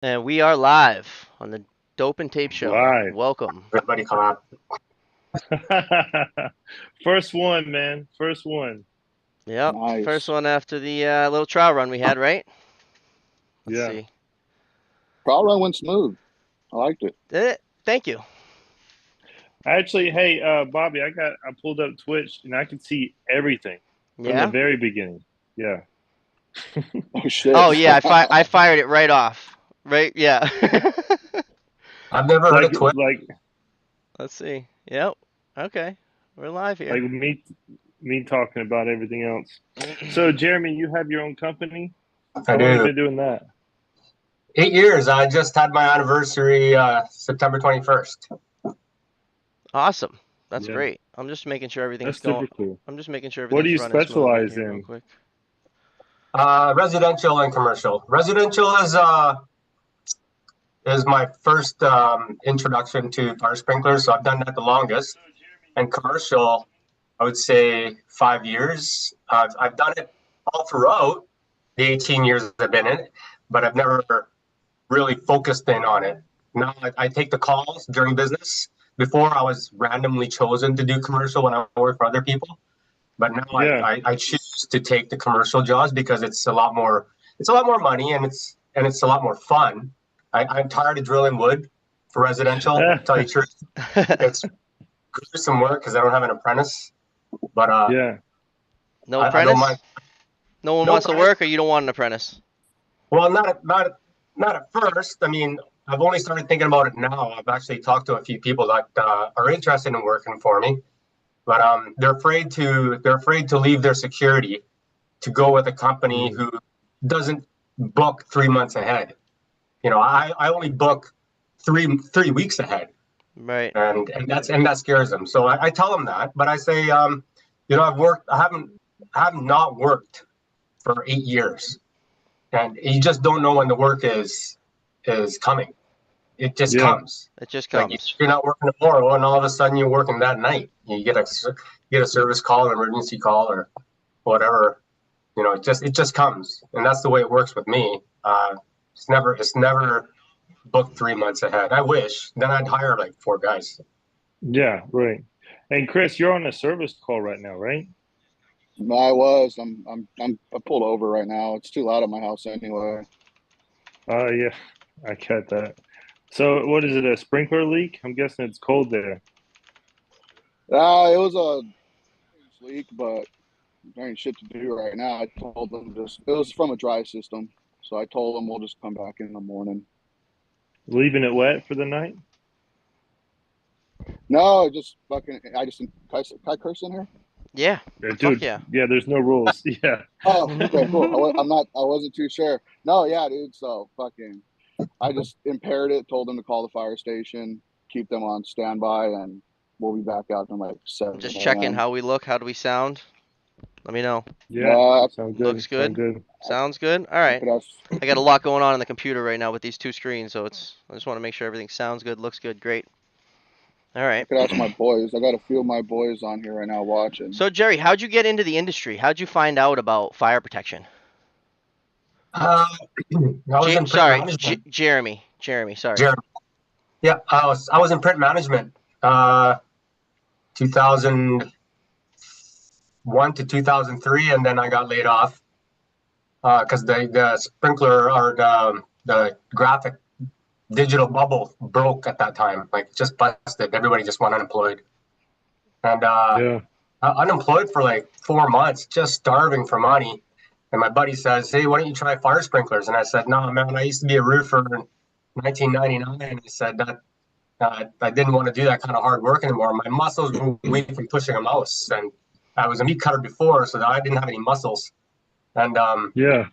And we are live on the Dope and Tape Show. Live. Welcome. Everybody come out. First one, man. First one. Yep. First Nice. one after the little trial run we had, right? Let's Yeah. see. Trial run went smooth. I liked it. Did it? Thank you. Actually, hey, Bobby, I pulled up Twitch and I can see everything from the Yeah? very beginning. Yeah. Oh shit. Oh, yeah. I fired it right off. Right? Yeah. I've never heard Like of Twitch. like Let's see. Yep. Okay. We're live like here. me talking about everything else. So, Jeremy, you have your own company? I How long you do. been doing that? 8 years. I just had my anniversary September 21st. Awesome. That's Yeah. great. I'm just making sure everything's That's going. super cool. I'm just making sure What do everything's you running smoothly specialize here, real in? quick. Residential and commercial. Residential is my first introduction to fire sprinklers, so I've done that the longest. And commercial, I would say 5 years. I've done it all throughout the 18 years I've been in it, but I've never really focused in on it. Now I take the calls during business. Before I was randomly chosen to do commercial when I worked for other people, but now Yeah. I choose to take the commercial jobs because it's a lot more money and it's a lot more fun. I'm tired of drilling wood for residential. To tell you the truth, it's gruesome work because I don't have an apprentice. But Yeah. No I don't apprentice? mind. No one No wants to apprentice. work, or you don't want an apprentice? Well, not at first. I mean, I've only started thinking about it now. I've actually talked to a few people that are interested in working for me, but they're afraid to leave their security to go with a company Mm. who doesn't book 3 months ahead. I only book three weeks ahead, Right. and that scares them. So I tell them that, but I say, I have not worked for 8 years, and you just don't know when the work is coming. It just Yeah. comes. It just Like comes. you're not working tomorrow, and all of a sudden you're working that night. You get a service call, an emergency call, or whatever. It just comes, and that's the way it works with me. It's never booked 3 months ahead. I wish. Then I'd hire like four guys. Yeah, right. And Chris, you're on a service call right now, right? I was. I pulled over right now. It's too loud at my house anyway. Yeah, I get that. So, what is it, a sprinkler leak? I'm guessing it's cold there. It was a leak, but there ain't shit to do right now. I told them just it was from a dry system, so I told them we'll just come back in the morning. Leaving it wet for the night? No, just fucking. Can I curse in here? Yeah. Yeah, Fuck dude, yeah. yeah, there's no rules. Yeah. Oh, okay, cool. I'm not. I wasn't too sure. No, yeah, dude. So fucking. I just impaired it. Told them to call the fire station, keep them on standby, and we'll be back out in like Just 7 checking a.m. how we look. How do we sound? Let me know. Yeah, sound Looks good. Sound good. good. Sounds good. All right. Could ask, I got a lot going on the computer right now with these two screens, so I just want to make sure everything sounds good, looks good, great. All I right. could ask my boys. I got a few of my boys on here right now watching. So Jerry, how'd you get into the industry? How'd you find out about fire protection? Uh, I was in print management. Jeremy. Jeremy, sorry. Jeremy. Yeah, I was in print management, 2001 to 2003, and then I got laid off because the sprinkler or the graphic digital bubble broke at that time. Like just busted. Everybody just went unemployed, and Yeah. unemployed for like 4 months, just starving for money. And my buddy says, "Hey, why don't you try fire sprinklers?" And I said, "No, man, I used to be a roofer in 1999." And he said that I didn't want to do that kind of hard work anymore. My muscles were weak from pushing a mouse, and I was a meat cutter before, so I didn't have any muscles. And Yeah.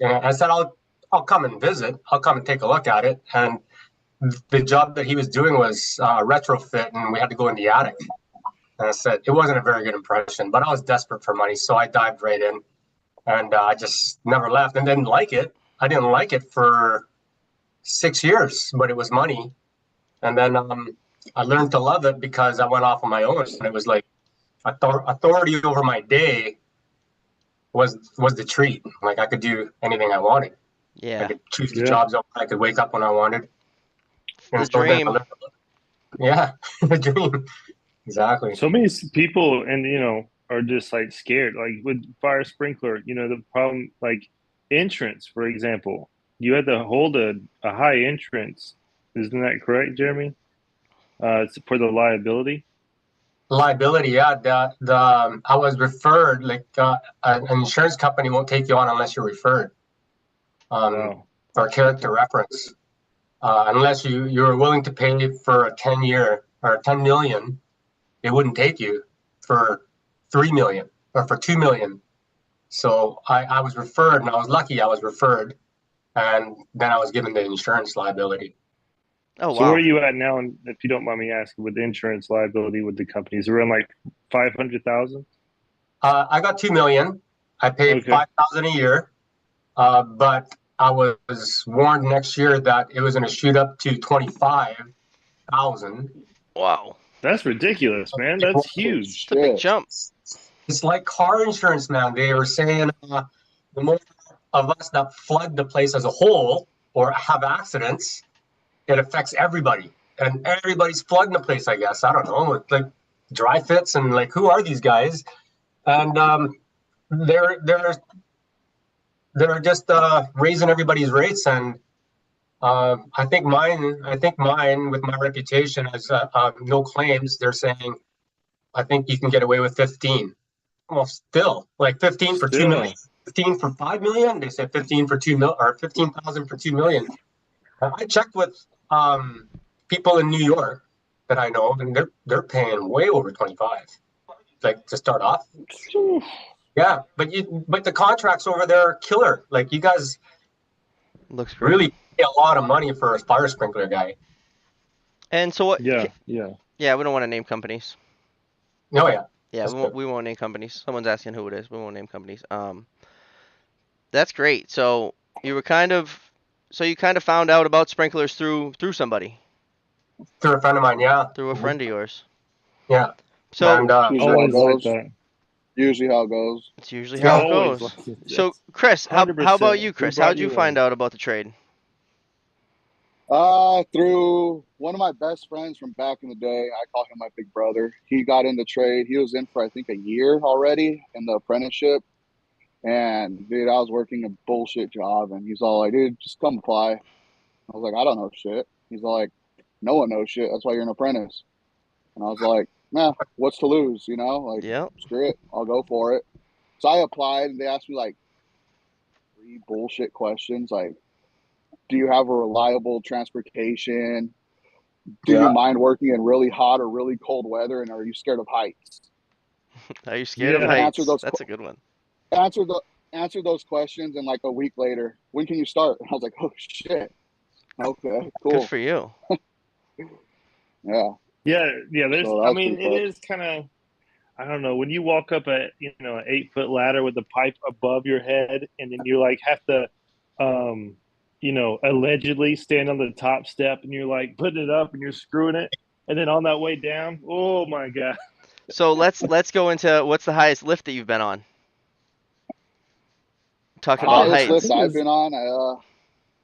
I said, I'll come and visit. I'll come and take a look at it. And the job that he was doing was retrofit, and we had to go in the attic. And I said it wasn't a very good impression, but I was desperate for money, so I dived right in, and I just never left. And didn't like it. I didn't like it for 6 years, but it was money. And then I learned to love it because I went off on my own, and it was like authority over my day was the treat. Like I could do anything I wanted. I Yeah, could choose the Yeah. jobs I could wake up when I wanted. the And so then dream. yeah, the dream. Exactly. So many people, and are just like scared. Like with fire sprinkler, the problem, like entrance, for example, you had to hold a high entrance. Isn't that correct, Jeremy? It's for the liability. Liability, yeah. The I was referred, like an insurance company won't take you on unless you're referred, Wow. for character reference. Unless you're willing to pay for a 10-year or 10 million, they wouldn't take you for 3 million or for 2 million. So I was referred, and I was lucky I was referred, and then I was given the insurance liability. Oh So where are wow. you at now? And if you don't mind me asking, with insurance liability with the companies, around like 500,000. I got 2 million. I paid Okay. 5,000 a year, but I was warned next year that it was going to shoot up to 25,000. Wow. That's ridiculous, man. Like, That's Oh huge. It's a big shit! jump. it's like car insurance, man. They were saying the more of us that flood the place as a whole or have accidents, it affects everybody, and everybody's flooding the place. I guess I don't know, with like dry fits and like who are these guys? And they're they're they're just raising everybody's rates, and I think mine with my reputation as no claims, they're saying I think you can get away with 15. Well, still, like 15 for 2 million, Still, 15 for 5 million. They said 15 for 2 mil or 15,000 for 2 million. I checked with people in New York that I know, and they're paying way over 25, like to start off. Yeah, but the contracts over there are killer. Like you guys Looks great. really pay a lot of money for a fire sprinkler guy. And so what? yeah, yeah. Yeah, we don't want to name companies. Oh yeah, Yeah, that's we won't. good. We won't name companies. Someone's asking who it is. We won't name companies. That's great. So you were kind of, so you kind of found out about sprinklers through somebody, Through a friend of mine, yeah. through a friend of yours. Yeah, So and Usually how it Always like goes. that. Usually how it goes. it's usually It's how yeah, it always goes. like it. So It's Chris, how about 100%. you, Who Chris? brought How'd you you find in? out about the trade? Through one of my best friends from back in the day. I call him my big brother. He got in the trade. He was in for I think a year already in the apprenticeship. And dude, I was working a bullshit job, and he's all like, "Dude, just come apply." I was like, "I don't know shit." He's all like, "No one knows shit. That's why you're an apprentice." And I was like, "Nah, what's to lose? Like Yep. screw it, I'll go for it." So I applied, and they asked me like three bullshit questions, like, "Do you have a reliable transportation? Do you yeah. mind working in really hot or really cold weather? And are you scared of heights?" Are you scared of And Yeah. answer heights? those That's a good one. answer the answer those questions. And like a week later, when can you start? And I was like, "Oh shit, okay, Good cool, for you. yeah." Yeah, yeah. So that I was pretty mean, it close. is kind of, I don't know, when you walk up an 8 foot ladder with a pipe above your head, and then you like have to, allegedly stand on the top step, and you're like putting it up and you're screwing it. And then on that way down, oh my God. So let's go into what's the highest lift that you've been on? Talking about Highest I lift heights. think it I've was, been on,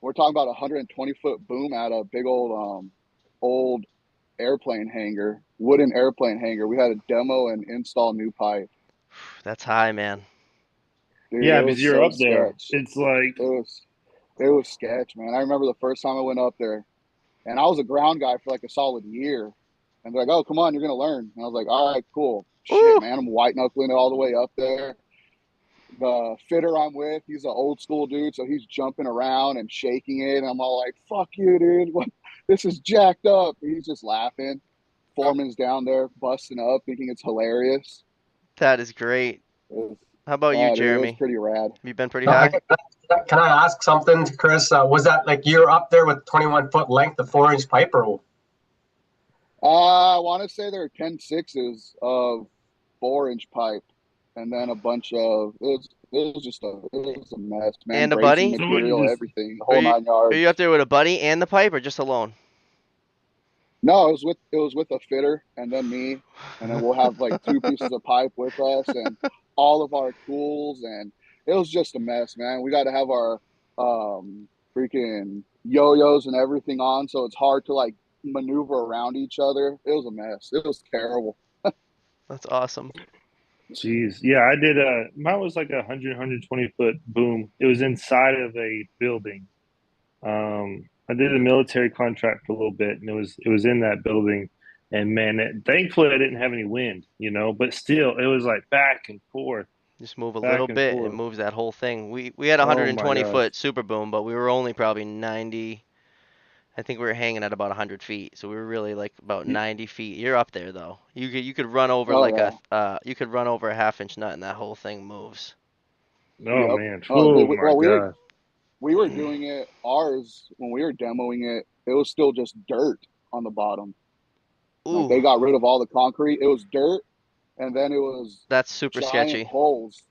we're talking about a 120-foot boom at a big old airplane hangar, wooden airplane hangar. We had a demo and install new pipe. That's high, man. Dude, yeah, it because was you're so up there. sketch. It's like, It was sketch, man. I remember the first time I went up there, and I was a ground guy for like a solid year. And they're like, "Oh, come on, you're gonna learn." And I was like, "All right, cool." Shit, Ooh, man, I'm white knuckling it all the way up there. The fitter I'm with, he's an old school dude, so he's jumping around and shaking it. And I'm all like, "Fuck you, dude! What? This is jacked up." He's just laughing. Foreman's down there busting up, thinking it's hilarious. that is great. It was, How about you, oh, dude, it was Jeremy? pretty rad. You been pretty No, high? can I ask something, Chris? Was that like you're up there with 21-foot length of 4-inch pipe, or I want to say there are 10 6s of 4-inch pipe, and then a bunch of it was a mess, man. And a Bracing buddy? so what you material, just, everything, the Are whole you nine are you up yards. there with a buddy and the pipe or just alone? No, it was with a fitter and then me, and then we'll have like two pieces of pipe with us and all of our tools, and it was just a mess, man. We got to have our freaking yo-yos and everything on, so it's hard to like maneuver around each other. It was a mess. It was terrible. That's awesome. Jeez. Yeah, I did mine was like 120 foot boom. It was inside of a building. I did a military contract for a little bit and it was in that building. And man, thankfully I didn't have any wind, but still it was like Just move a back little and bit, it forth. moves that whole thing. We had a Oh my 120 gosh. foot super boom, but we were only probably 90. I think we were hanging at about 100 feet, so we were really like about 90 feet. You're up there though. You could run over Oh like yeah. you could run over a half-inch nut and that whole thing moves. Oh Yep. man. Oh, Oh my well, gosh. we were doing it. Ours when we were demoing it, it was still just dirt on the bottom. Like Ooh, they got rid of all the concrete. It was dirt, and then it was that's super giant sketchy. holes,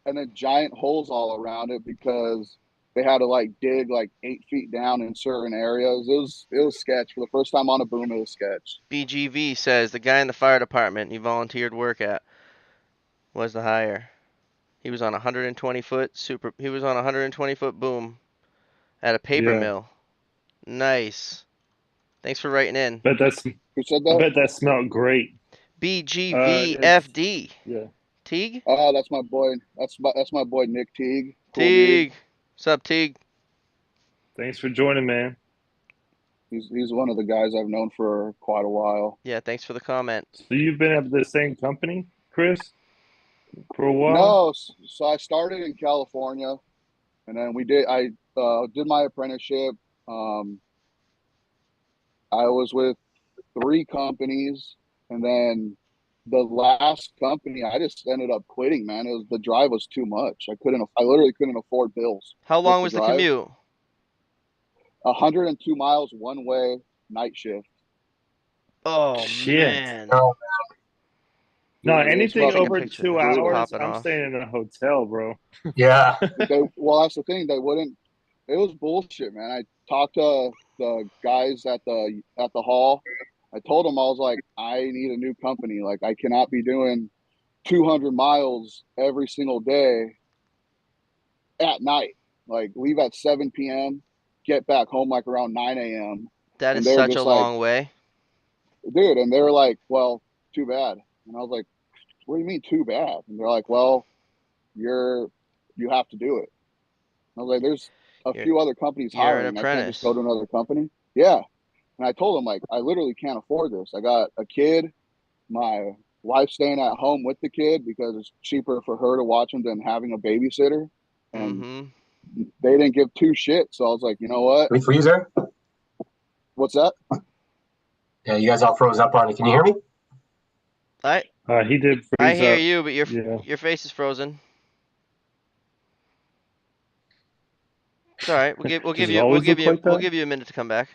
and then giant holes all around it because they had to like dig like 8 feet down in certain areas. It was sketch for the first time on a boom. It was sketch. BGV says the guy in the fire department he volunteered work at was the hire. He was on a 120 foot super. He was on a 120 foot boom at a paper Yeah. mill. Nice. Thanks for writing in. Bet that's Who said I that? bet that smelled great. It's BGVFD. yeah. Teague? Oh, that's my boy. That's my boy Nick Teague. Cool dude. Teague. What's up, Teague? Thanks for joining, man. He's one of the guys I've known for quite a while. Yeah, thanks for the comment. So you've been at the same company, Chris, for a while? No, so I started in California, and then I did my apprenticeship. Um, I was with 3 companies, and then the last company I just ended up quitting. Man, the drive was too much. I literally couldn't afford bills How with long the was the drive. commute? 102 miles one way, night shift. Oh Shit. man. No, No, Dude, it's anything Take a over fucking picture. two This is brutal. hours, popping I'm off. staying in a hotel, bro. yeah. Well, that's the thing. They wouldn't. It was bullshit, man. I talked to the guys at the hall. I told them I was like, I need a new company. Like, I cannot be doing 200 miles every single day at night. Like, leave at 7 p.m., get back home like around 9 a.m. That is And they were such a just like, long way. dude, and they were like, well, too bad. And I was like, what do you mean too bad? And they're like, well, you have to do it. And I was like, there's a You're few other companies you're an hiring. I can't just go apprentice. to another company. Yeah. And I told them, like, I literally can't afford this. I got a kid, my wife staying at home with the kid because it's cheaper for her to watch him than having a babysitter. And Mm-hmm. they didn't give two shits. So I was like, you know what? We freeze there? What's that? Yeah, you guys all froze up on it. Can you hear me? I He did I freeze hear up. you, but Yeah. your face is frozen. It's all right. Does it always look like We'll that? give you a minute to come back.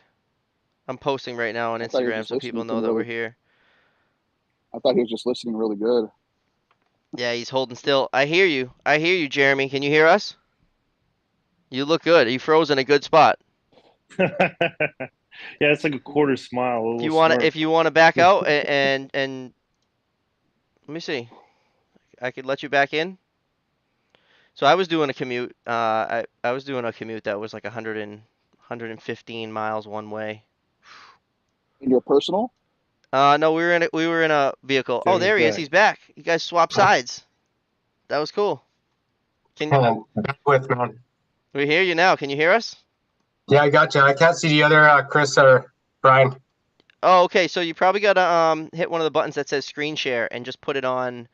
I'm posting right now on I thought he was Instagram just so people listening to know me that we're really. here. I thought he was just listening really good. Yeah, he's holding still. I hear you. I hear you, Jeremy. Can you hear us? You look good. You froze in a good spot. Yeah, it's like a quarter smile, a little If smirk. you want to back out and let me see. I could let you back in. So I was doing a commute. I was doing a commute that was like 115 miles one way. In your personal? No, we were in a vehicle. Oh, Jeremy's there he is. back. He's back. You guys swapped sides. That was cool. Can And with man. we hear you now? Can you hear us? Yeah, I got you. I can't see the other Chris or Brian. Oh, okay. So you probably gotta hit one of the buttons that says screen share and just put it on.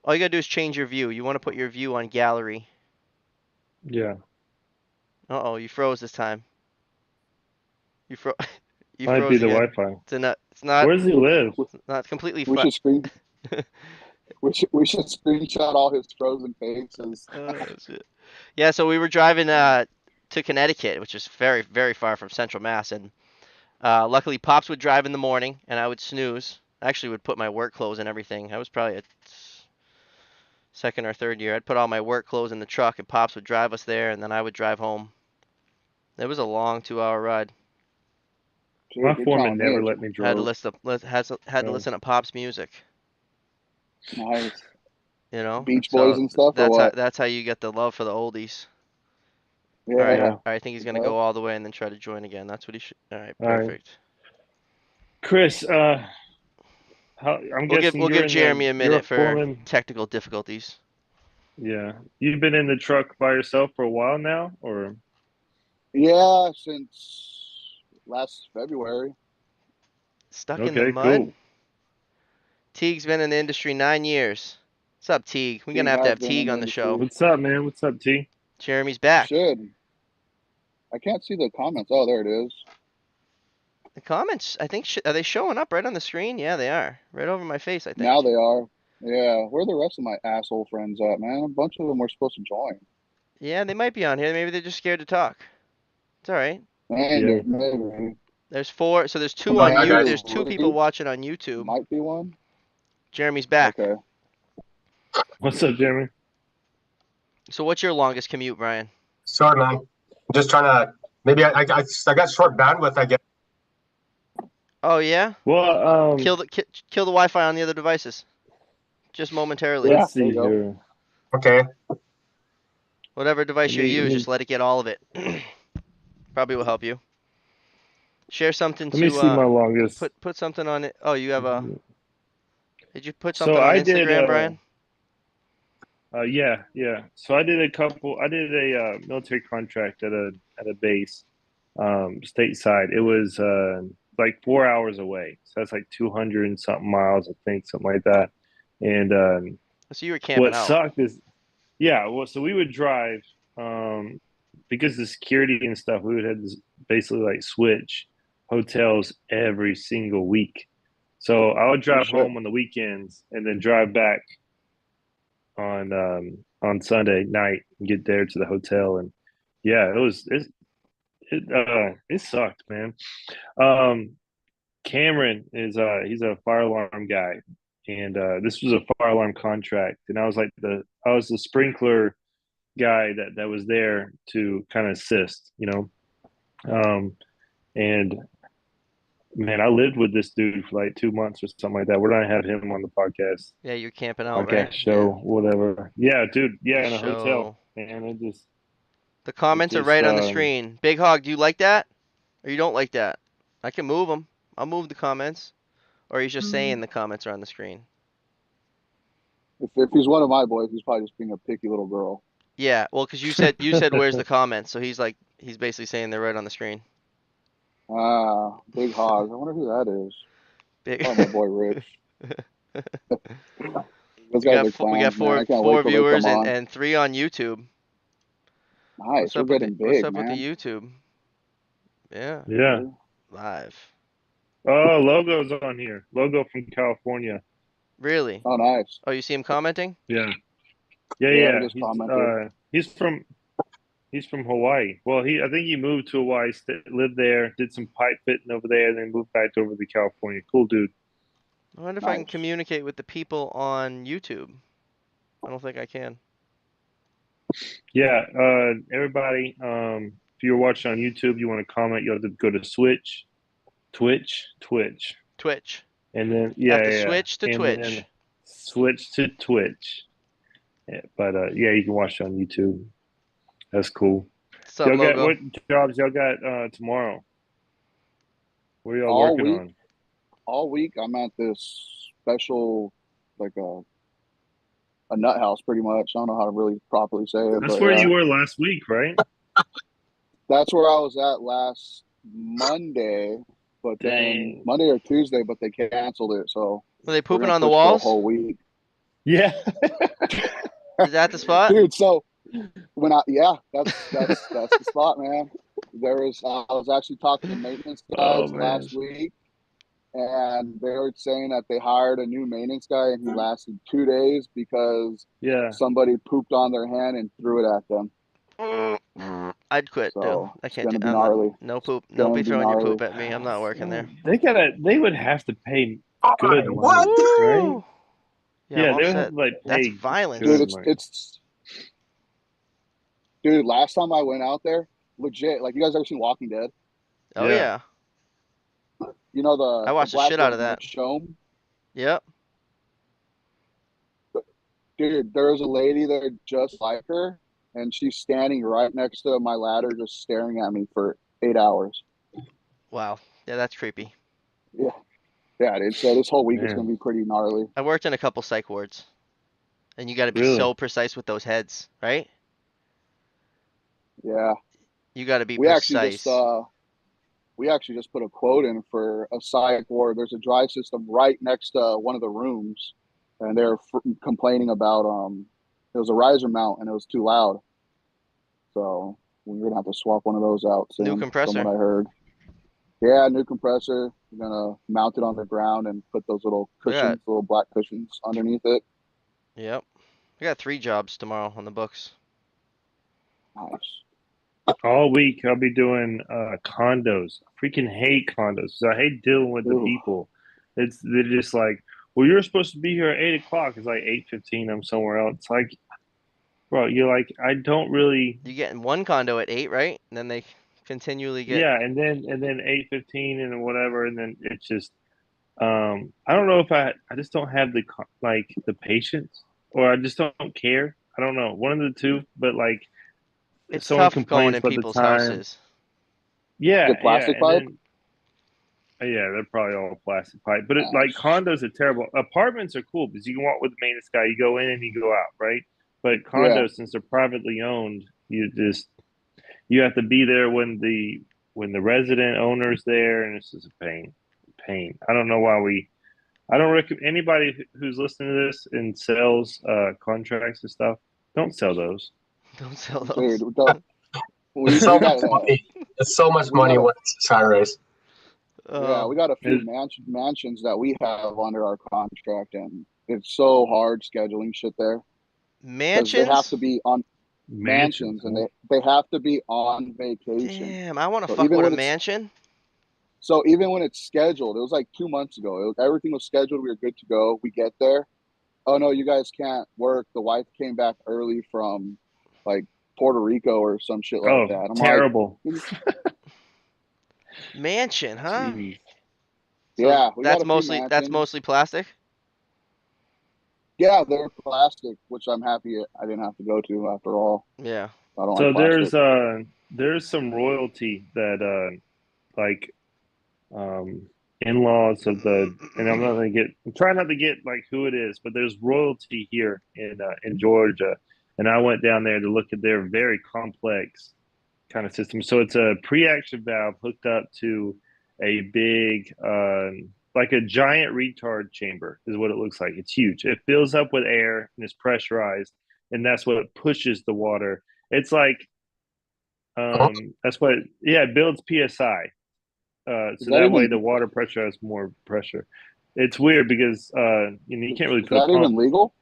All you gotta do is change your view. You want to put your view on gallery. Yeah. Uh-oh, you froze this time. You fro you Might be froze the again. Wi-Fi. It's not Where does he live? not completely We flat. should screen. We should screenshot all his frozen faces. Oh shit. Yeah, so we were driving to Connecticut, which is very, very far from Central Mass, and luckily Pops would drive in the morning and I would snooze. I actually would put my work clothes and everything. I was probably a second or third year. I'd put all my work clothes in the truck and Pops would drive us there and then I would drive home. It was a long 2 hour ride. My Dude, you're foreman telling me never it's let me Had to drove. had to listen to Pop's music, nice. you know? Beach Boys So and stuff, or what? that's how you get the love for the oldies. All right. Yeah. All right. I think he's gonna Yep. go all the way and then try to join again. That's what he should. All right. All right, Perfect. Chris. I'm guessing We'll give Jeremy a you're a minute for foreman. technical difficulties. Yeah, you've been in the truck by yourself for a while now, or Yeah, since last February. Stuck in the okay, mud. cool. Teague's been in the industry 9 years. What's up, Teague? We're gonna Teague have to has have been in Teague the on the show. industry. What's up, man? What's up, T? Jeremy's You back. should. I can't see the comments. Oh, there it is. The comments, I think, are they showing up right on the screen? Yeah, they are. Right over my face, I Now think. they are. Yeah. Where are the rest of my asshole friends at, man? A bunch of them were supposed to join. Yeah, they might be on here. Maybe they're just scared to talk. It's all right. Yeah. Maybe. There's 4, so there's 2 on Hi, you. guys. There's 2 people watching on YouTube. Might be one. Jeremy's back. Okay. What's up, Jeremy? So what's your longest commute, Brian? Sorry, man. I'm just trying to. Maybe I got short bandwidth. I guess. Oh yeah? Well, Kill the Wi-Fi on the other devices. Just momentarily. Yeah, let's there see you go. here. Okay. Whatever device you Let use, me just let it get all of it. Probably will help you. Share something let me see my to longest. put something on it. Oh, you have a. Did you put So something on I did. Instagram, Brian? Yeah. So I did a military contract at a base, stateside. It was like 4 hours away. So that's like 200 and something miles, I think, something like that. And So you were camping what out. sucked is, yeah, well, so we would drive, um, because of the security and stuff, we would have to basically like switch hotels every single week. So I would Oh drive shit. home on the weekends and then drive back on Sunday night and get there to the hotel. And yeah, it sucked, man. Um, Cameron is he's a fire alarm guy, and this was a fire alarm contract, and I was the sprinkler guy that was there to kind of assist, and man, I lived with this dude for like 2 months or something like that. We're gonna have him on the Yeah, you're camping out, right? podcast show, whatever. Yeah, dude. Yeah, The in a hotel, show. and The it comments are just right on the screen. Big Hog, do you like that? Or you don't like that? I can move them. I'll move the comments. Or he's just saying the comments are on the screen. If he's one of my boys, he's probably just being a picky little girl. Yeah, well, because you said where's the comments, so he's basically saying they're right on the screen. Ah, big hog. I wonder who that is. Big. Probably my boy Rich. Those we guys got are we got clowns, man. four I can't wait four till they come viewers and, on. and 3 on YouTube. Nice. We're getting What's big, up with the man. YouTube? Yeah, yeah. live. Oh, logo's on here. Logo from California. Really? Oh, nice. Oh, you see him commenting? Yeah. Yeah, he Yeah. just commented. He's from Hawaii. Well, I think he moved to Hawaii, lived there, did some pipe fitting over there, and then moved back over to California. Cool dude. I wonder if I can Nice. communicate with the people on YouTube. I don't think I can. Yeah. Everybody, if you're watching on YouTube, you want to comment, you have to go to Twitch, Twitch. and then Have to yeah, switch to and Twitch. then switch to Twitch. Yeah, but yeah, you can watch it on YouTube. That's cool. What's up, Logo? What jobs y'all got tomorrow? What are y'all All working week. on? All week, I'm at this special, like a nut house, pretty much. I don't know how to really properly say it, That's but where yeah. you were last week, right? That's where I was at last Monday, but then Dang. Monday or Tuesday, but they canceled it. So Were they we're pooping gonna on the push for a walls? whole week. Yeah. Is that the spot? Dude, so that's the spot, man. I was actually talking to maintenance guys Oh man. last week, and they were saying that they hired a new maintenance guy, and he lasted 2 days because Yeah. somebody pooped on their hand and threw it at them. I'd quit, dude. So I it's can't. gonna be I'm not. gnarly. No poop. It's Don't gonna be be throwing your gnarly. poop at me. I'm not working there. They would have to pay good money, What? right? Woo! Yeah, I'm Yeah, all they would have set. to like That's pay violence. Dude, good money. dude, last time I went out there, legit, like you guys ever seen Walking Dead? Oh Yeah. yeah. You know I the watched the black shit out of woman, that. Michonne? Yep. Dude, there was a lady there just like her, and she's standing right next to my ladder, just staring at me for 8 hours. Wow. Yeah, that's creepy. Yeah, yeah, dude. So this whole week is Man, gonna be pretty gnarly. I worked in a couple psych wards, and you got to be really? so precise with those heads, right? Yeah, You got to be we actually just precise. put a quote in for a psych ward. There's a dry system right next to one of the rooms, and they're complaining about it was a riser mount and it was too loud. So we're gonna have to swap one of those out New soon, from what compressor. I heard. Yeah, new compressor. We're gonna mount it on the ground and put those little I got, cushions, little black cushions underneath it. yep. I got 3 jobs tomorrow on the books. Nice. All week I'll be doing condos. I freaking hate condos. So I hate dealing with the Ooh. people. They're just like, well, you're supposed to be here at 8 o'clock. It's like 8:15. I'm somewhere else. It's like, bro, you're like, I don't really. You get in one condo at 8, right? And then they continually get. Yeah, and then 8:15 and whatever, and then it's just I don't know if I just don't have the patience, or I just don't care. I don't know, one of the two. But like, if It's someone tough going complains in about the people's time, houses. yeah, Get yeah, plastic and pipe. then yeah, they're probably all plastic pipe. But like Nice. condos are terrible. Apartments are cool because you can walk with the maintenance guy. You go in and you go out, right? But Yeah. condos, since they're privately owned, you have to be there when the resident owner's there, and it's just a pain. Pain. I don't know why we. I don't recommend anybody who's listening to this and sells contracts and stuff. Don't sell those. Don't sell Dude, those. It's we so got much money. It's so much we got money a when it's high race. yeah, we Um, got a few mansions that we have under our contract, and it's so hard scheduling shit there because they have mansions? to be on Mansions, mansions, and huh? they have to be on vacation. Damn, I want to So fuck even with a when it's mansion. even when it's scheduled, it was like 2 months ago. Everything was scheduled. We were good to go. We get there. Oh no, you guys can't work. The wife came back early from like Puerto Rico or some shit like Oh, that. I'm like, terrible. Mansion, huh? Jeez. So yeah, we got a few that's mansions. mostly plastic. Yeah, they're plastic, which I'm happy I didn't have to go to after all. Yeah. I don't like So plastic. there's some royalty that like in-laws of the, and I'm trying not to get like who it is, but there's royalty here in Georgia, and I went down there to look at their very complex kind of system. So it's a pre-action valve hooked up to a big like a giant retard chamber is what it looks like. It's huge. It fills up with air and is pressurized, and that's what pushes the water. It's like Oh, that's what, yeah, it builds psi, Is so that that way even the water pressure has more pressure. It's weird because you can't really is put a that pump. even legal?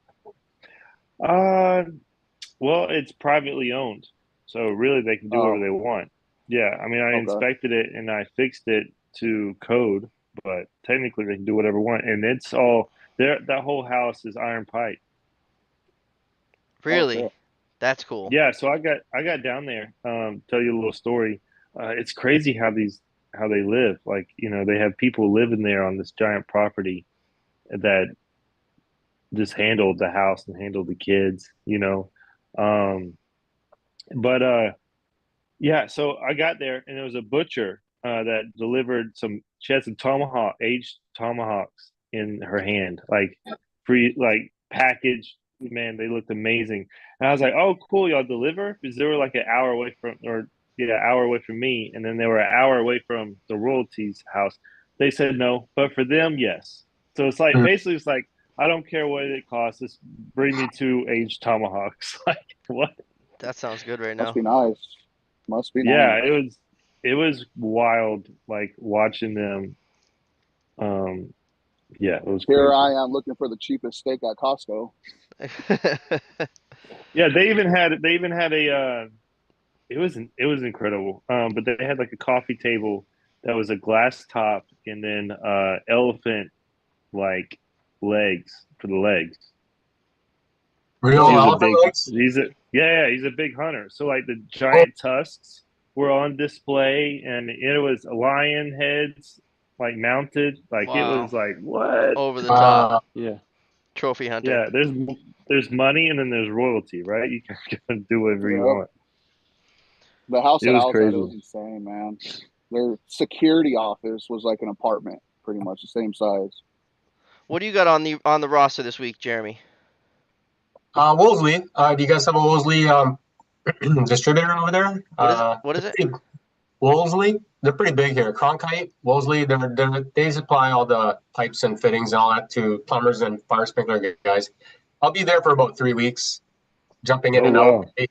Uh, well, it's privately owned, so really they can do whatever Oh, they want. Yeah, I mean, I okay. inspected it and I fixed it to code, but technically they can do whatever they want, and it's all there. That whole house is iron pipe. Oh Really? shit. That's cool. Yeah, so I got down there. Tell you a little story. It's crazy how they live. Like, they have people living there on this giant property that just handled the house and handled the kids. Um, but yeah, so I got there and there was a butcher that delivered she had some aged tomahawks in her hand, like free, like packaged. Man, they looked amazing. And I was like, oh, cool, y'all deliver? Because they were like an hour away from, or yeah, hour away from me. And then they were an hour away from the royalties house. They said no, but for them, yes. So it's like, mm. basically, it's like, I don't care what it costs. Just bring me 2 aged tomahawks. Like, what? That sounds good right Must now. be nice. Must be Yeah, nice. it was wild, like watching them. Um, yeah, it was Here crazy. I am looking for the cheapest steak at Costco. Yeah, they even had a it was incredible. But they had like a coffee table that was a glass top and then elephant like legs for the legs. Real Because he was a elephant big legs? he's a big hunter. So like the Oh, giant tusks were on display, and it was lion heads like mounted. Like it Wow. was like what? Over the top. Yeah, Trophy hunter. Yeah, there's money and then there's royalty, right? You can do whatever you Yep. want. The house It that I was was at, it crazy. was insane, man. Their security office was like an apartment, pretty much the same size. What do you got on the roster this week, Jeremy? Wolseley. Do you guys have a Wolseley distributor over there? What is it? Wolseley. They're pretty big here. Cronkite, Wolseley. They supply all the pipes and fittings and all that to plumbers and fire sprinkler guys. I'll be there for about 3 weeks, jumping in Oh and wow. out.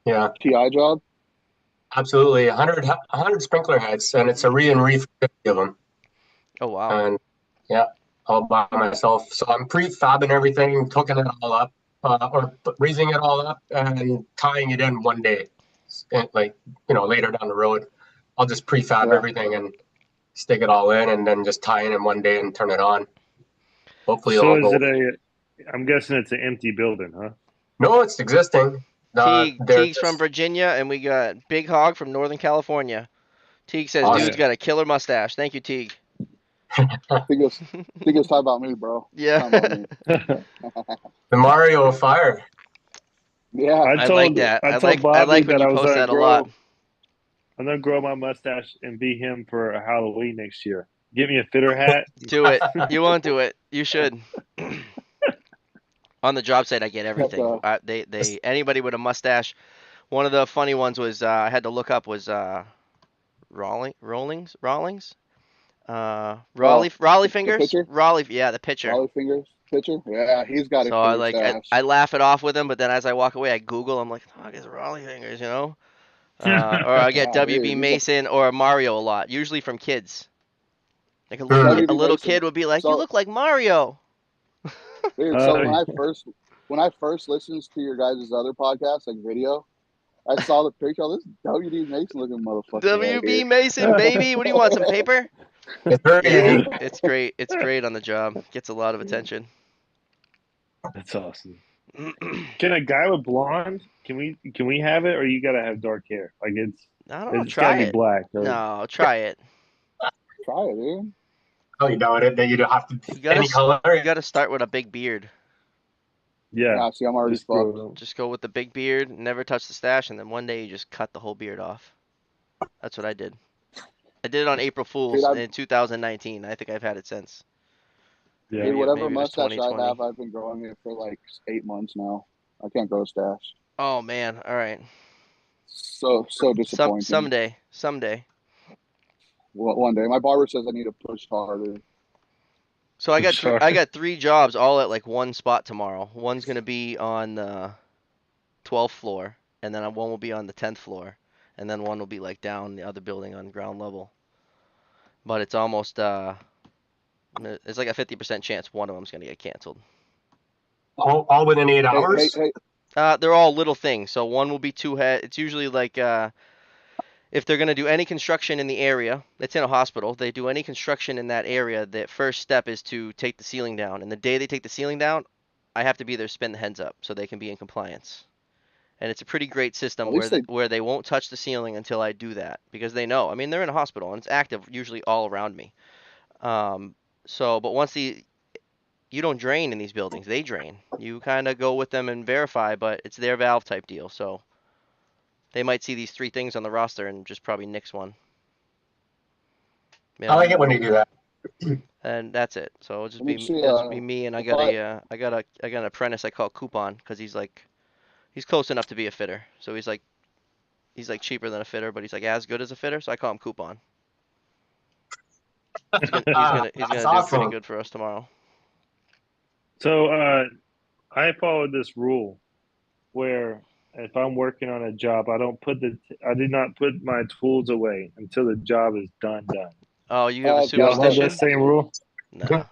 Yeah, TI job. absolutely. 100 sprinkler heads, and it's a and re 50 of them. Oh wow. And yeah, all by myself. So I'm prefabbing everything, hooking it all up, or raising it all up and tying it in one day. And like, later down the road, I'll just prefab everything and stick it all in, and then just tie it in one day and turn it on. Hopefully, it'll So all is go. it I'm guessing it's an empty building, huh? No, it's existing. Teague's from Virginia, and we got Big Hog from Northern California. Teague says, Awesome. dude's got a killer mustache. Thank you, Teague. Think it's talking about me, bro. Yeah. The Mario Fire. Yeah. I like that. I I told like Bobby when that you I was post gonna that a lot. I'm gonna grow my mustache and be him for Halloween next year. Get me a fitter hat. Do it. You won't do it. You should. On the job site, I get everything. Anybody with a mustache. One of the funny ones was I had to look up was Rawlings. Raleigh fingers. pitcher? Raleigh, yeah, the pitcher. Raleigh fingers pitcher. Yeah, he's got a So killer stash. I laugh it off with him, but then as I walk away, I Google. I'm like, oh, I guess Raleigh fingers, or I get Yeah, WB dude, Mason or Mario a lot, usually from kids. Like a WB little Mason. kid would be like, "You So, look like Mario." dude, so when I first listened to your guys' other podcast, like video, I saw the picture of this WB Mason looking motherfucker. WB Mason, baby. What do you want? Some paper? It's very Yeah, unique. it's great. It's great on the job. Gets a lot of attention. That's awesome. Can a guy with blonde? Can we have it, or you gotta have dark hair? Like I don't know. it's Try gotta it. be black. Or... No, try it. Try it, dude. Oh, you know it. You don't have to any color. You gotta start with a big beard. Yeah. Nah, see, I'm already Just grow fucked. it up. Just go with the big beard, never touch the stash, and then one day you just cut the whole beard off. That's what I did. I did it on April Fool's Dude, in 2019. I think I've had it since. Yeah. Dude, whatever maybe it was mustache I 2020. have, I've been growing it for like 8 months now. I can't grow a stash. Oh man, all right. So disappointing. Someday. One day, my barber says I need to push harder. So I got Sorry. I got 3 jobs all at like one spot tomorrow. One's gonna be on the 12th floor, and then one will be on the 10th floor, and then one will be like down the other building on ground level. But it's almost it's like a 50% chance one of them's gonna get canceled. All within 8 hours. Hey, They're all little things. So one will be 2 head. It's usually like if they're gonna do any construction in the area, it's in a hospital. They do any construction in that area. The first step is to take the ceiling down. And the day they take the ceiling down, I have to be there to spin the heads up so they can be in compliance. And it's a pretty great system At least where they won't touch the ceiling until I do that because they know. I mean, they're in a hospital and it's active usually all around me. But once you don't drain in these buildings, they drain. You kind of go with them and verify, but it's their valve type deal. So they might see these 3 things on the roster and just probably nix one. I like it when you do that. And that's it. So it'll just Let me be see, it'll just be me, and I got if I got an apprentice I call Coupon because he's close enough to be a fitter. So he's like cheaper than a fitter, but he's like as good as a fitter. So I call him Coupon. He's gonna do awesome. pretty good for us tomorrow. So I followed this rule where if I'm working on a job, I did not put my tools away until the job is done. Oh, you have a Do y'all have superstition? that same rule? No.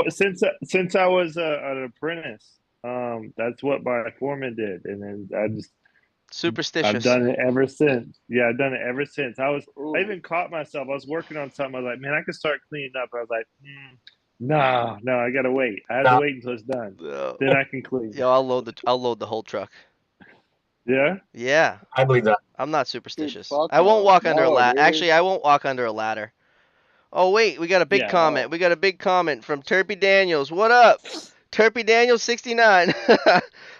Since I was an apprentice, that's what my foreman did, and then Superstitious. I've done it ever since. Yeah, I've done it ever since. I Ooh. even caught myself. I was working on something. I was like, man, I could start cleaning up. I was like, no, I gotta wait. I have to wait until it's done. No. Then I can clean. Yo, I'll load the whole truck. Yeah. Yeah. I believe that. I'm not superstitious. Dude, fuck I won't no. walk under a No, ladder. dude. Actually, I won't walk under a ladder. Oh wait, we got a big Yeah. comment. We got a big comment from Turpy Daniels. What up? Turpy Daniels 69.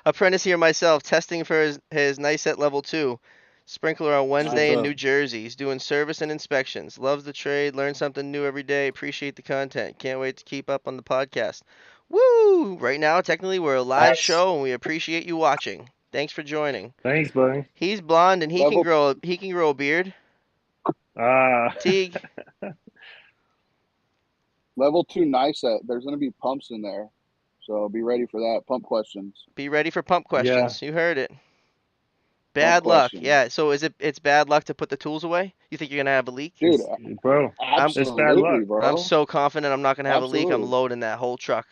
Apprentice here myself, testing for his nice at level 2. Sprinkler on Wednesday in up? New Jersey. He's doing service and inspections. Loves the trade, learns something new every day. Appreciate the content. Can't wait to keep up on the podcast. Woo! Right now, technically, we're a live Nice. show, and we appreciate you watching. Thanks for joining. Thanks, buddy. He's blonde and he can Level- grow a beard. Ah. Teague. Level 2 nice at. There's gonna be pumps in there, so be ready for that. Pump questions. Be ready for pump questions. You heard it. Bad Pump luck. questions. Yeah. So it's bad luck to put the tools away? You think you're gonna have a leak? Dude, Bro, it's bad absolutely, luck. bro. I'm so confident I'm not gonna have a leak. I'm Absolutely. loading that whole truck.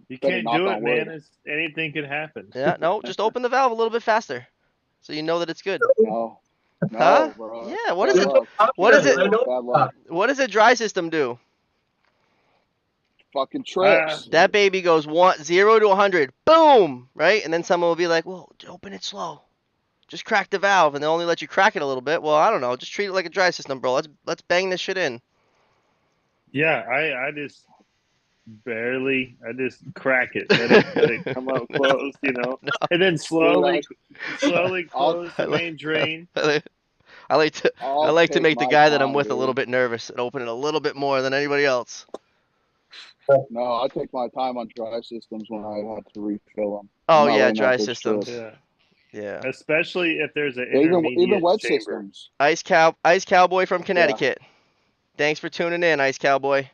You Better can't knock do on it, man. wood. Anything could happen. Yeah. No. Just open the valve a little bit faster, so you know that it's good. No, no, Huh? bro. Yeah. What Bad is it? luck. What is it? I know. Bad luck. What does a dry system do? Fucking trips. That baby goes 0 to 100. Boom. Right. And then someone will be like, "Well, open it slow. Just crack the valve," and they'll only let you crack it a little bit. Well, I don't know. Just treat it like a dry system, bro. Let's bang this shit in. Yeah, I just barely. I just crack it, let it come up close, and then slowly close the main drain. I like to Take make the my guy that I'm time, with a dude. little bit nervous and open it a little bit more than anybody else. No, I take my time on dry systems when I have to refill them. Oh I'm not yeah, letting dry that bitch systems. trip. Yeah, Yeah. especially if there's an Even intermediate wet chamber. systems. Ice Cowboy from Connecticut. Thanks for tuning in, Ice Cowboy.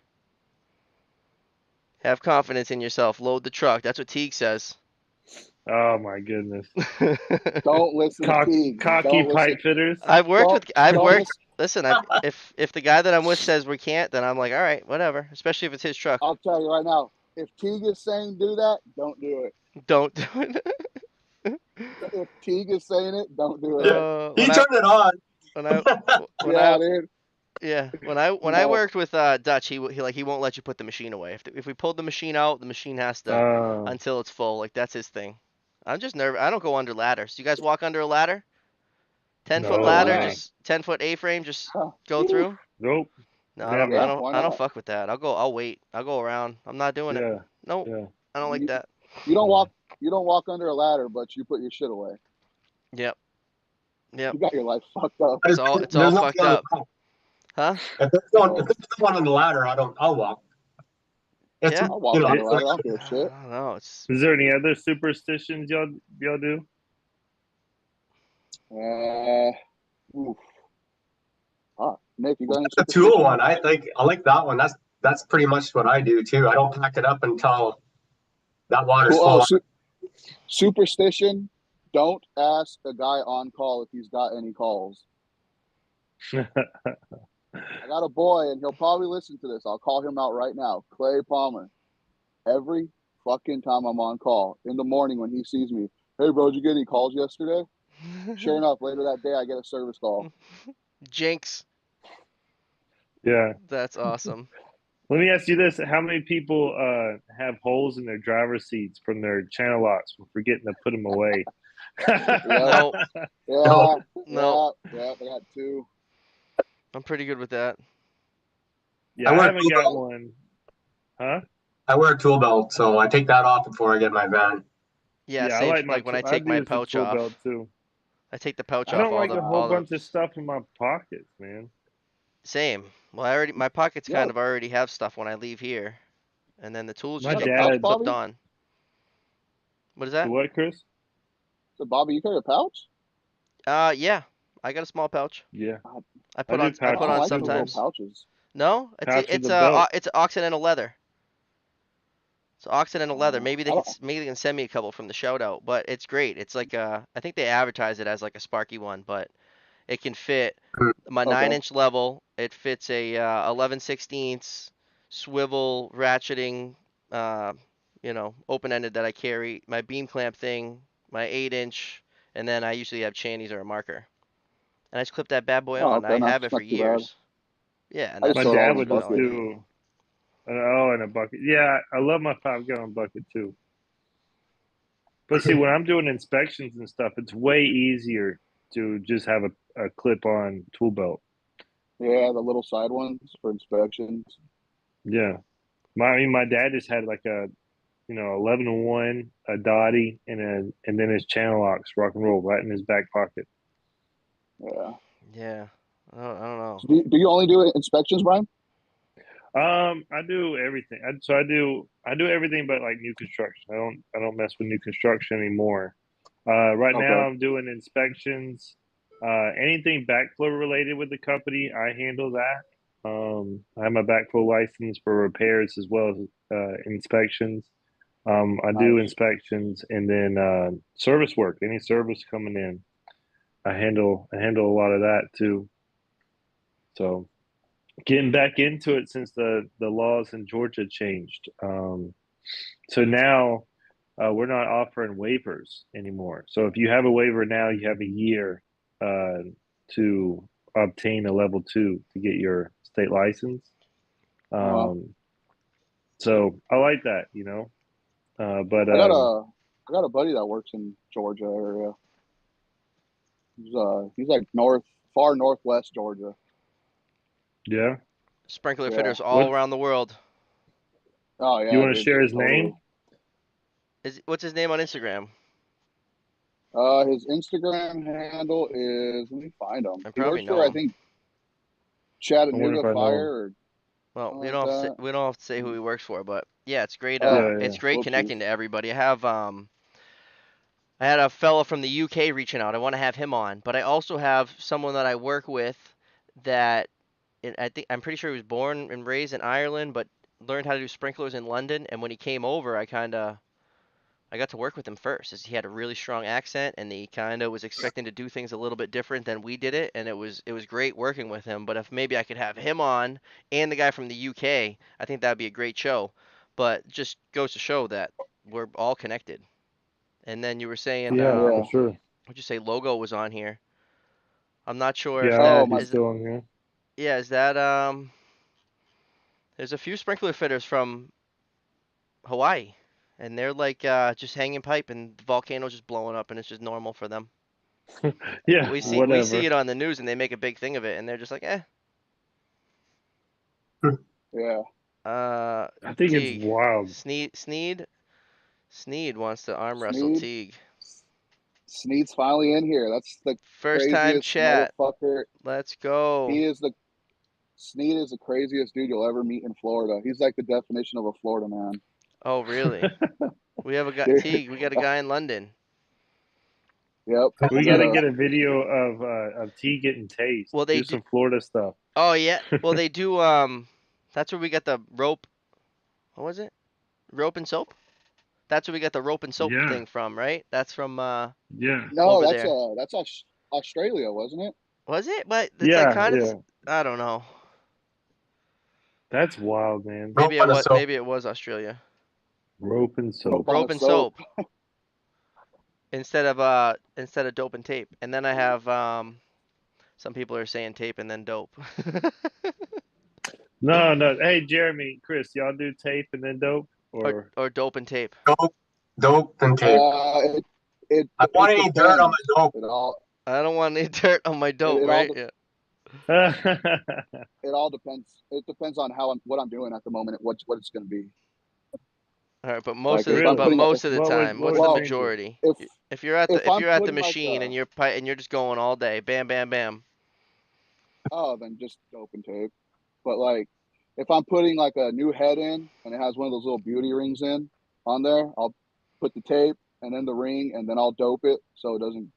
Have confidence in yourself. Load the truck. That's what Teague says. Oh my goodness, Don't listen to Teague. cocky Don't pipe listen. fitters. I've worked. Don't- Listen, if the guy that I'm with says we can't, then I'm like, all right, whatever. Especially if it's his truck. I'll tell you right now. If Teague is saying do that, don't do it. Don't do it. If Teague is saying it, don't do it. He turned it on. Dude. When I No. worked with Dutch, he won't let you put the machine away. If we pulled the machine out, the machine has to until it's full. Like that's his thing. I'm just nervous. I don't go under ladders. Do you guys walk under a ladder? 10-foot No ladder, way. just 10-foot A-frame, just Huh. go through. Nope. No, Never. Yeah, why I don't not? fuck with that. I'll wait. I'll go around. I'm not doing it. Yeah. Nope. Yeah. I don't like that. You don't walk under a ladder, but you put your shit away. Yep. You got your life fucked up. It's all There's fucked nothing up. on the- Huh? If there's one on the ladder, I'll walk. It's, Yeah. I'll walk you under know, a ladder. I don't give a I shit. don't know. It's Is there any other superstitions y'all do? Oof. Nick, you got any the tool superstitions? one. I like that one. That's pretty much what I do too. I don't pack it up until that water's Cool. full. Superstition. Don't ask a guy on call if he's got any calls. I got a boy, and he'll probably listen to this. I'll call him out right now. Clay Palmer. Every fucking time I'm on call, in the morning when he sees me, hey, bro, did you get any calls yesterday? Sure enough, later that day, I get a service call. Jinx. Yeah. That's awesome. Let me ask you this: how many people have holes in their driver's seats from their channel locks from forgetting to put them away? No, Yeah. No. Yeah, they had two. I'm pretty good with that. Yeah, I I wear haven't tool got belt. one. Huh? I wear a tool belt, so I take that off before I get in my van. Yeah, I same. like my. Like when I I take my use the pouch tool off, belt too. I take the pouch I off. don't like a whole all bunch the of stuff in my pockets, man. same. Well, my pockets Yeah. kind of already have stuff when I leave here, and then the tools My just get dad- clipped Bobby? on. What is that? What, Chris? So, Bobby, you carry a pouch? Yeah, I got a small pouch. Yeah. I put do on I don't on like the little sometimes. pouches. No, Pouch with the belt. it's Occidental leather. It's Occidental leather. Maybe I don't- maybe they can send me a couple from the shout out, but it's great. It's like I think they advertise it as like a Sparky one, but it can fit my Okay. 9-inch level. It fits a 11/16 swivel ratcheting, open-ended that I carry. My beam clamp thing, my 8-inch, and then I usually have channies or a marker. And I just clip that bad boy Oh, on. okay, I not- have it for not too bad. years. Yeah, and I that's used My to throw it all dad in would the just bucket. do. In a bucket. Yeah, I love my 5-gallon bucket too. But see, when I'm doing inspections and stuff, it's way easier to just have a clip-on tool belt. Yeah, the little side ones for inspections. Yeah. My dad just had like a 11-1, a Dottie, and then his channel locks, rock and roll, right in his back pocket. Yeah. Yeah. I don't know. So do you only do inspections, Brian? I do everything. I do everything but like new construction. I don't mess with new construction anymore. Right now Okay. I'm doing inspections. Anything backflow related with the company, I handle that. I have my backflow license for repairs as well as inspections. I do Nice. inspections and then service work. Any service coming in, I handle a lot of that too. So getting back into it since the laws in Georgia changed. So now we're not offering waivers anymore. So if you have a waiver now, you have a year uh, to obtain a level 2 to get your state license. Uh, Um, so I like that. But I got a I got a buddy that works in Georgia area. He's like far northwest Georgia. yeah, Sprinkler Yeah. fitters all what around the world. Oh you yeah, want to dude. share his Totally. name? What's his name on Instagram? His Instagram handle is, let me find him. I He probably works for, know I him. think, I wonder Chattanooga if I know him. Fire or Well, something like that. we don't have to say who he works for, but yeah, it's great. Oh, Yeah, It's yeah. great whoopsies. connecting to everybody. I had a fellow from the UK reaching out. I want to have him on, but I also have someone that I work with that I'm pretty sure he was born and raised in Ireland, but learned how to do sprinklers in London. And when he came over, I got to work with him first, as he had a really strong accent, and he kind of was expecting to do things a little bit different than we did it, and it was great working with him. But if maybe I could have him on and the guy from the UK, I think that'd be a great show. But just goes to show that we're all connected. And then you were saying, Yeah, Yeah. for sure. what'd you say? Logo was on here. I'm not sure Yeah, if I don't know Oh, if that he's my. is. still on here. Yeah, is that There's a few sprinkler fitters from Hawaii, and they're like just hanging pipe, and the volcano's just blowing up, and it's just normal for them. Yeah, We see whatever. it on the news, and they make a big thing of it, and they're just like, eh. Yeah. I think it's Teague, wild. Sneed wants to arm wrestle Sneed. Teague. Sneed's finally in here. That's the First time craziest chat. motherfucker. Let's go. He is the Sneed is the craziest dude you'll ever meet in Florida. He's like the definition of a Florida man. Oh, really? We have a guy, Dude, Teague. We got a guy in London. yep. I We got gotta a get a video of T getting tased. Well, they Do do. some Florida stuff. Oh yeah. Well, they do. That's where we got the rope. What was it? Rope and soap. That's where we got the rope and soap Yeah, thing from, right? That's from yeah, no. over That's there. Australia, wasn't it? Was it? But it's like yeah, kind of. yeah. I don't know. That's wild, man. Rope Maybe it on a was. soap. Maybe it was Australia. Rope and Rope soap. on a Rope and soap. soap instead of dope and tape. And then I have some people are saying tape and then dope. No, no. Hey, Jeremy, Chris, y'all do tape and then dope, or or or dope and tape. Dope and tape. It it I it want any dirt on depends. my dope. I don't want any dirt on my It, dope, it all right? de- Yeah. it all depends. It depends on what I'm doing at the moment. What it's going to be. All right, but Like if I'm putting most of the what would time, what what's would the well, change it? majority? if If I'm you're at the putting like machine and you're just going all day, bam, bam, bam. then just dope and tape. But like if I'm putting like a new head in and it has one of those little beauty rings in on there, I'll put the tape and then the ring and then I'll dope it so it doesn't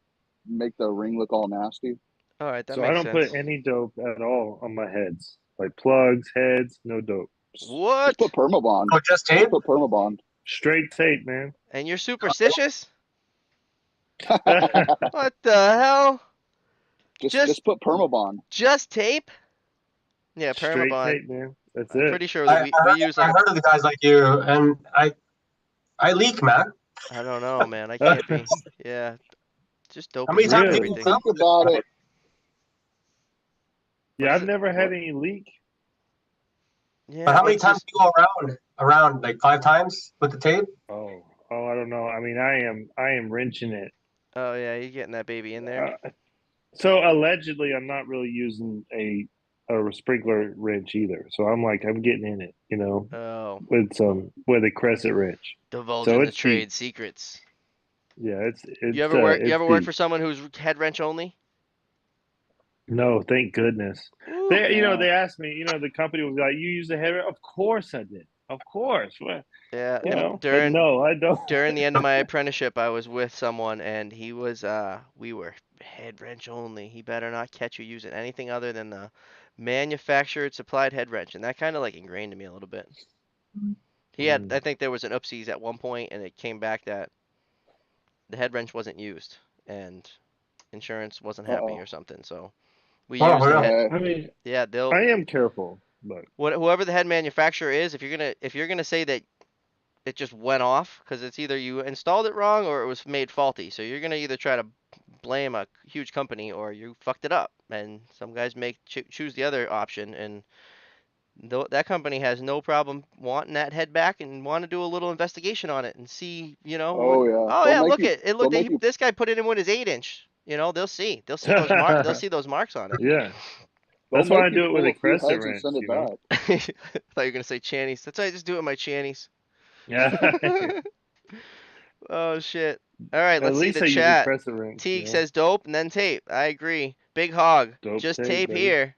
make the ring look all nasty. All right, that So I makes don't put sense. any dope at all on my heads, like plugs, heads, no dope. Just What? put permabond. Oh, just Just tape? put permabond. Straight tape, man. And you're superstitious? What the hell? Just Just put permabond. just tape? Yeah, Straight permabond. tape, man. That's I'm it. pretty sure that I, I we heard use I like a. heard of the guys like you, and I leak, man. I don't know, man. I can't be. Yeah, just dope How and many tape times do Really? you You go everything. think around with about it? it. What Yeah, is I've it? never had What? any leak. But Yeah, how well, many it's times just. do you go around like 5 times with the tape? Oh, I don't know. I mean, I am wrenching it. Oh yeah, you're getting that baby in there. So allegedly, I'm not really using a a sprinkler wrench either. So I'm like, I'm getting in it, Oh, with a crescent wrench. So divulging the it's deep. trade secrets. Yeah, You it's ever work deep. for someone who's head wrench only? No, thank goodness. Woo. They asked me, the company was like, you use the header? Of course I did. Of course. Well, Yeah, Yeah. but no, I don't. during the end of my apprenticeship, I was with someone and he was we were head wrench only. He better not catch you using anything other than the manufactured supplied head wrench, and that kind of like ingrained in me a little bit. I Mm, think there was an oopsies at one point, and it came back that the head wrench wasn't used, and insurance wasn't happy Uh-oh. or something. So we Oh, used the really? head. Okay. I mean, Yeah, I am careful, but whoever the head manufacturer is, if you're gonna say that it just went off because it's either you installed it wrong or it was made faulty. So you're gonna either try to blame a huge company or you fucked it up. And some guys choose the other option, and that company has no problem wanting that head back and want to do a little investigation on it and see, what. Oh yeah. Oh They'll yeah, make look you. it. It They'll looked make you. this guy put it in with his 8 inch. They'll see they'll see those marks on it. yeah, They'll that's why make I you do it with pull a a few crescent heads and wrench. send it back. I thought you were gonna say channies. That's why I just do it with my channies. Yeah, Oh shit. All right, at let's see the least I use a chat. crescent wrench. Teague says dope and then tape. I agree. Big hog. Dope Just tape, tape baby. here.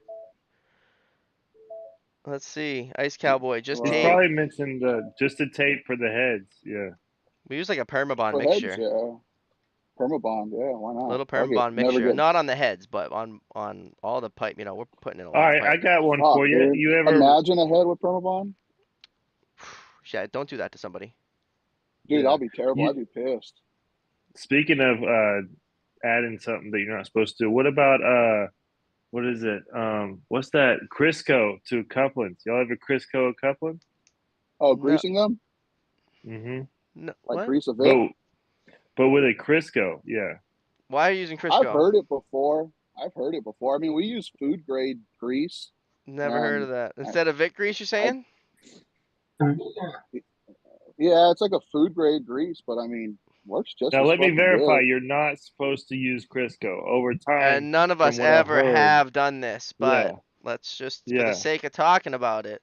Let's see. Ice Cowboy. Just He's tape. Well, probably mentioned just a tape for the heads. Yeah. We use like a permabond for heads, mixture. yeah. Permabond, yeah. Why not? Little Fuck it. permabond Never mixture. get. Not on the heads, but on all the pipe. We're putting in a All lot of right, I pipe. got one Fuck, for you. dude. You ever? Imagine a head with permabond. Shit, don't do that to somebody. Dude, Yeah. I'll be terrible. You I'd be pissed. speaking of adding something that you're not supposed to. What about what is it? What's that? Crisco to couplings. Y'all ever Crisco a coupling? Oh, No, greasing them? Mm-hmm. no. Like What? grease a Vic? But with a Crisco, yeah. Why are you using I've Crisco? heard it before. I've heard it before. I mean, we use food grade grease, Never heard and of that. I, Instead of Vic grease, you're I, saying? yeah, it's like a food grade grease, but I mean, works just Now as let me fucking verify. good. You're not supposed to use Crisco. Over time, And none of from us what I've ever heard, have done this, but yeah, let's just, for the yeah. sake of talking about it.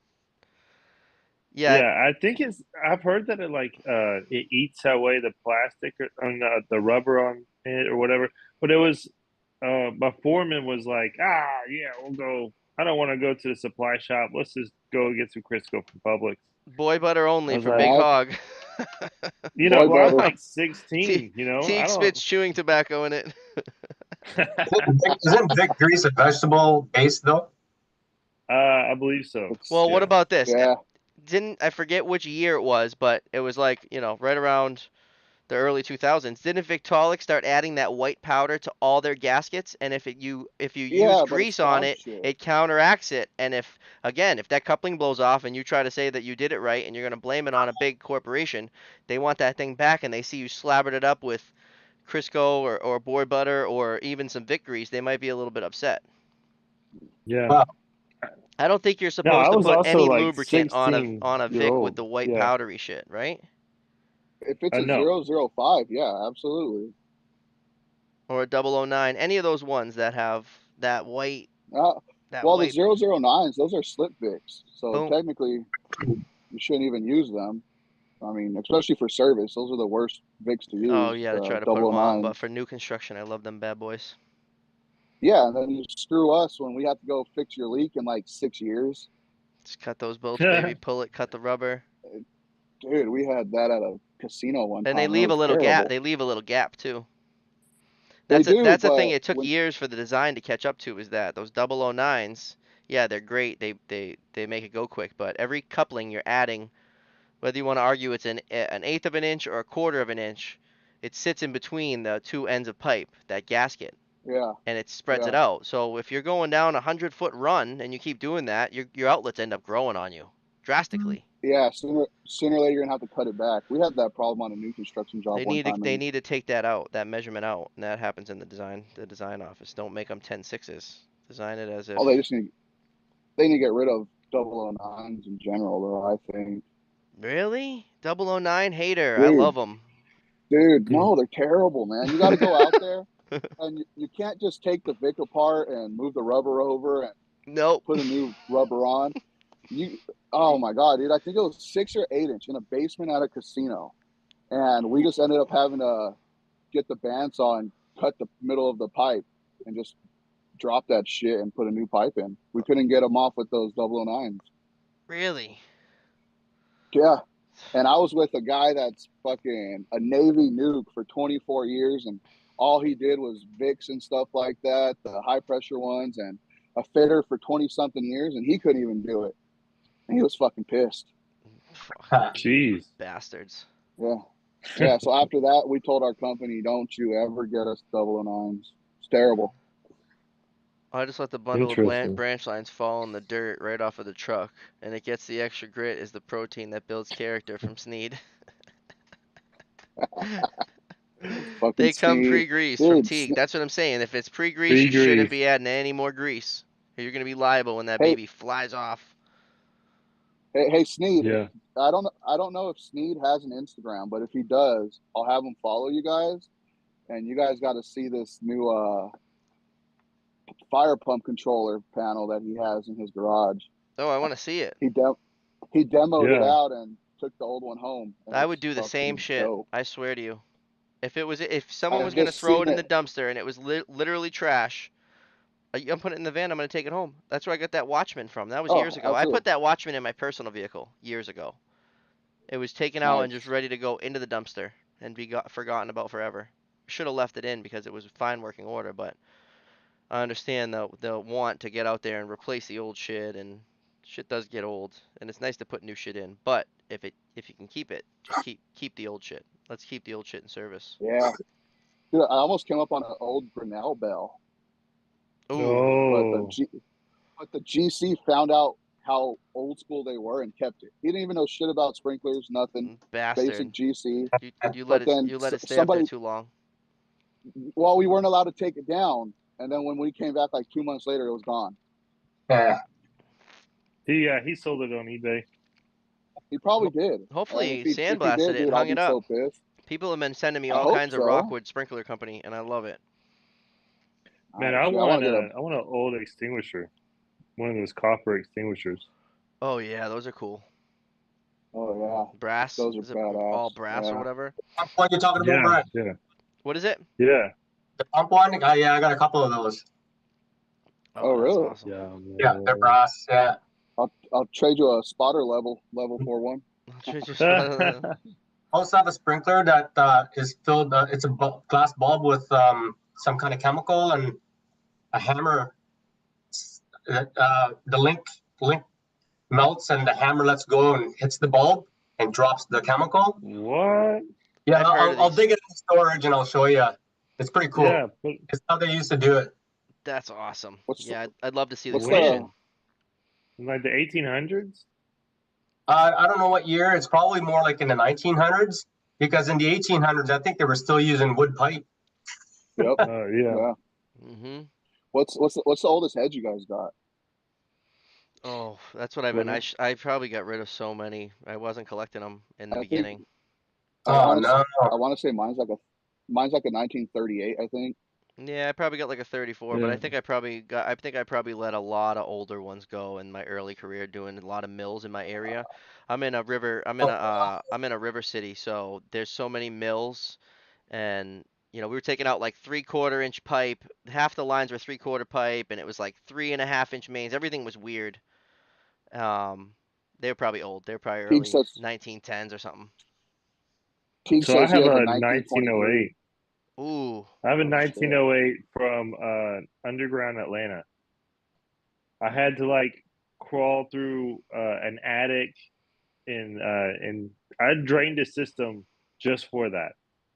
Yeah, Yeah, I think it's. I've heard that it eats away the plastic or on the rubber on it or whatever. But it was my foreman was like, yeah, we'll go. I don't want to go to the supply shop. Let's just go get some Crisco from Publix. boy butter I only was for like, Big Yeah, Hog. boy well, I'm butter. like Te 16. I Teague don't. spits chewing tobacco in it. Isn't Vic grease a vegetable base though? I believe so. Well, It's what Yeah. about this? yeah, Didn't I forget which year it was, but it was like, right around the early 2000s. Didn't Victaulic start adding that white powder to all their gaskets? And if you use yeah, but it's grease on dog it, shit. it counteracts it. And if that coupling blows off and you try to say that you did it right and you're gonna blame it on a big corporation, they want that thing back and they see you slabbered it up with Crisco or boy butter or even some Vic grease, they might be a little bit upset. Yeah. Well, I don't think you're No, supposed I to was put also any like lubricant on a 16 year Vic with old. the white Yeah. powdery shit, right? If it's a No. 005, yeah, absolutely. Or a 009, any of those ones that have that white Uh, that well, the white 009s, those are slip Vics, so boom. technically you shouldn't even use them. I mean, especially for service, those are the worst Vics to Oh use. yeah, to try to put Double them O on, but nines. for new construction, I love them bad boys. Yeah, and then you screw us when we have to go fix your leak in like 6 years. Just cut those bolts, baby. Pull it, cut the rubber, Dude, we had that at a casino one and they time. It leave a was little gap. terrible. They leave a little gap too. They do, That's a thing. but It took when years for the design to catch up to. Is that those 009s? Yeah, they're great. They make it go quick, but every coupling you're adding, whether you want to argue it's an eighth of an inch or a quarter of an inch, it sits in between the two ends of pipe, that gasket, yeah, and it spreads it yeah, out. So if you're going down a 100-foot run and you keep doing that, your outlets end up growing on you drastically. yeah, sooner or later you're gonna have to cut it back. We had that problem on a new construction job one time, They and need to take that out, that measurement out, and that happens in the design office. Don't make them 10.6s. Design it as if. oh, they need to get rid of 009s in general, though. I think, Really? 009 hater. I dude, love them. no, they're terrible, man. You got to go out there, and you can't just take the Vic apart and move the rubber over, and Nope. put a new rubber on. You, oh my god, dude! I think it was 6 or 8 inch in a basement at a casino, and we just ended up having to get the bandsaw and cut the middle of the pipe and just drop that shit and put a new pipe in. We couldn't get them off with those 009s. Really? Yeah, and I was with a guy that's fucking a Navy nuke for 24 years, and all he did was Vicks and stuff like that, the high pressure ones, and a fitter for 20 something years, and he couldn't even do it. And he was fucking pissed. Jeez. Bastards. Yeah. Yeah. So after that, we told our company, don't you ever get us 009s. It's terrible. I just let the bundle of Interesting. branch lines fall in the dirt right off of the truck, and it gets the extra grit is the protein that builds character from Sneed. Fucking They come Sneed. pre-greased from Dude, Teague. That's what I'm saying. If it's pre-greased, Be you shouldn't greased. be adding any more grease. Or you're gonna be liable when that hey, baby flies off. hey, Sneed. Yeah. I don't know if Sneed has an Instagram, but if he does, I'll have him follow you guys, and you guys got to see this new fire pump controller panel that he has in his garage. Oh, I want to see it. He demoed it Yeah. out and took the old one home, and I would it's do the same fucking shit. dope. I swear to you. If someone I was gonna just throw it seen in it. the dumpster and it was literally trash, I'm putting it in the van. I'm gonna take it home. That's where I got that Watchman from. That was years Oh, ago. I absolutely. put that Watchman in my personal vehicle years ago. It was taken out and just Nice. ready to go into the dumpster and be forgotten about forever. Should have left it in because it was fine working order, but I understand the want to get out there and replace the old shit, and shit does get old, and it's nice to put new shit in. But if you can keep it, just keep the old shit. Let's keep the old shit in service. Yeah. Dude, I almost came up on an old Grinnell bell, Ooh, but Oh. the GC found out how old school they were and kept it. He didn't even know shit about sprinklers, nothing. Basic bastard! GC. You let But it then you let it stay up there somebody, too long. well, we weren't allowed to take it down, and then when we came back like 2 months later, it was gone. Yeah. He sold it on eBay. He probably did. And Hopefully, if he sandblasted did, it and dude, I'll hung it be up. so pissed. People have been sending me I all hope kinds of so. Rockwood Sprinkler Company, and I love it. Man, Nice. Yeah, I want to get a. I want an old extinguisher. One of those copper extinguishers. Oh yeah, those are cool. Oh yeah, Brass? those are Is it badass. all brass or Yeah. whatever? Pump one you're talking about, Yeah, Brian? yeah, What is it? yeah. The pump one? Yeah, I got a couple of those. Oh, Oh that's really? awesome. Yeah, Yeah, they're brass. Yeah. I'll trade you a spotter level 4 1. Also have a sprinkler that is filled. It's a glass bulb with some kind of chemical and a hammer. The link melts and the hammer lets go and hits the bulb and drops the chemical. What? Yeah, I've heard of I'll these. dig it in storage and I'll show you. It's pretty cool. Yeah, It's how they used to do it. That's awesome. What's Yeah, I'd love to see the what's collection. the like the 1800s? I don't know what year. It's probably more like in the 1900s because in the 1800s, I think they were still using wood pipe. Yep. Yeah. Yeah. Mhm. What's the oldest head you guys got? Oh, that's what I've been. I probably got rid of so many. I wasn't collecting them in the I think beginning. I Oh want to no! I want to say mine's like a 1938. I think. Yeah, I probably got like a 34, but Yeah. I think I probably let a lot of older ones go in my early career doing a lot of mills in my area. I'm in a river city, so there's so many mills, and we were taking out like 3/4 inch pipe. Half the lines were 3/4 pipe, and it was like 3.5 inch mains. Everything was weird. They were probably old. They were probably Teague early says 1910s or something. Teague So I says he have has a a 1923. 1908. Ooh, I have a Oh shit. 1908 from underground Atlanta. I had to like crawl through an attic and I drained the system just for that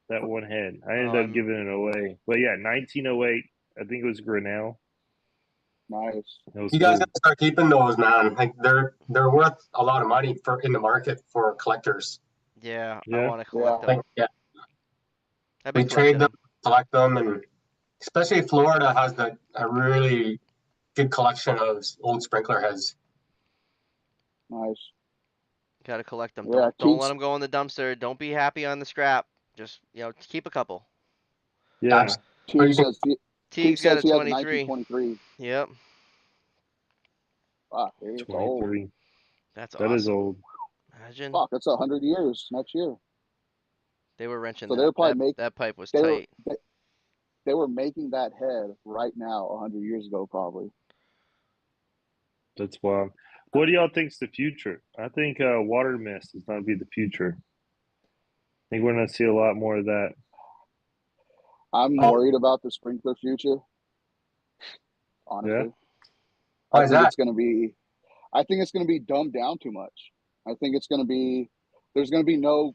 one head. I oh, ended up giving it away. But yeah, 1908. I think it was Grinnell. Nice. It was You guys cool. have to start keeping those, man. Like they're worth a lot of money for in the market for collectors. yeah, I Yeah. want to collect Yeah. them. Like yeah, I've been we trade collecting them, them. collect them, and especially Florida has a really good collection of old sprinkler heads. Nice. Gotta collect them. Yeah. Don't let them go in the dumpster. Don't be happy on the scrap. Just keep a couple. Yeah. Absolutely. Or Teague you can says Teague's Teague got says a he has a 23. 1923. Yep. Fuck, dude, it's old. 23. That's That is awesome. old. Imagine Fuck, that's 100 years next year. they were wrenching So they that. were probably That pipe was they were tight. they were making that head right now 100 years ago probably. That's wild. What do y'all think's the future? I think water mist is going to be the future. I think we're going to see a lot more of that. I'm Oh, worried about the sprinkler future. Yeah. Honestly, why I is think that? it's going to be. I think it's going to be dumbed down too much. I think it's going to be. There's going to be no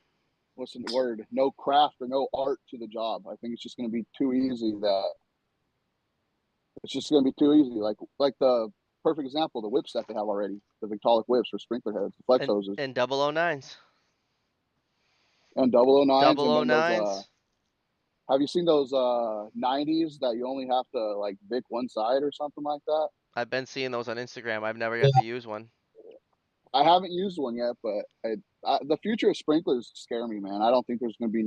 what's the word? No craft or no art to the job. I think it's just going to be too easy. That it's just going to be too easy. Like the perfect example, the whips that they have already, the Victaulic whips for sprinkler heads, the flex hoses, And 009s. and 009s, Double and O then those. Nines. Have you seen those 90s that you only have to like Vic one side or something like that? I've been seeing those on Instagram. I've never Yeah. got to use one. I haven't used one yet, but the future of sprinklers scare me, man. I don't think there's going to be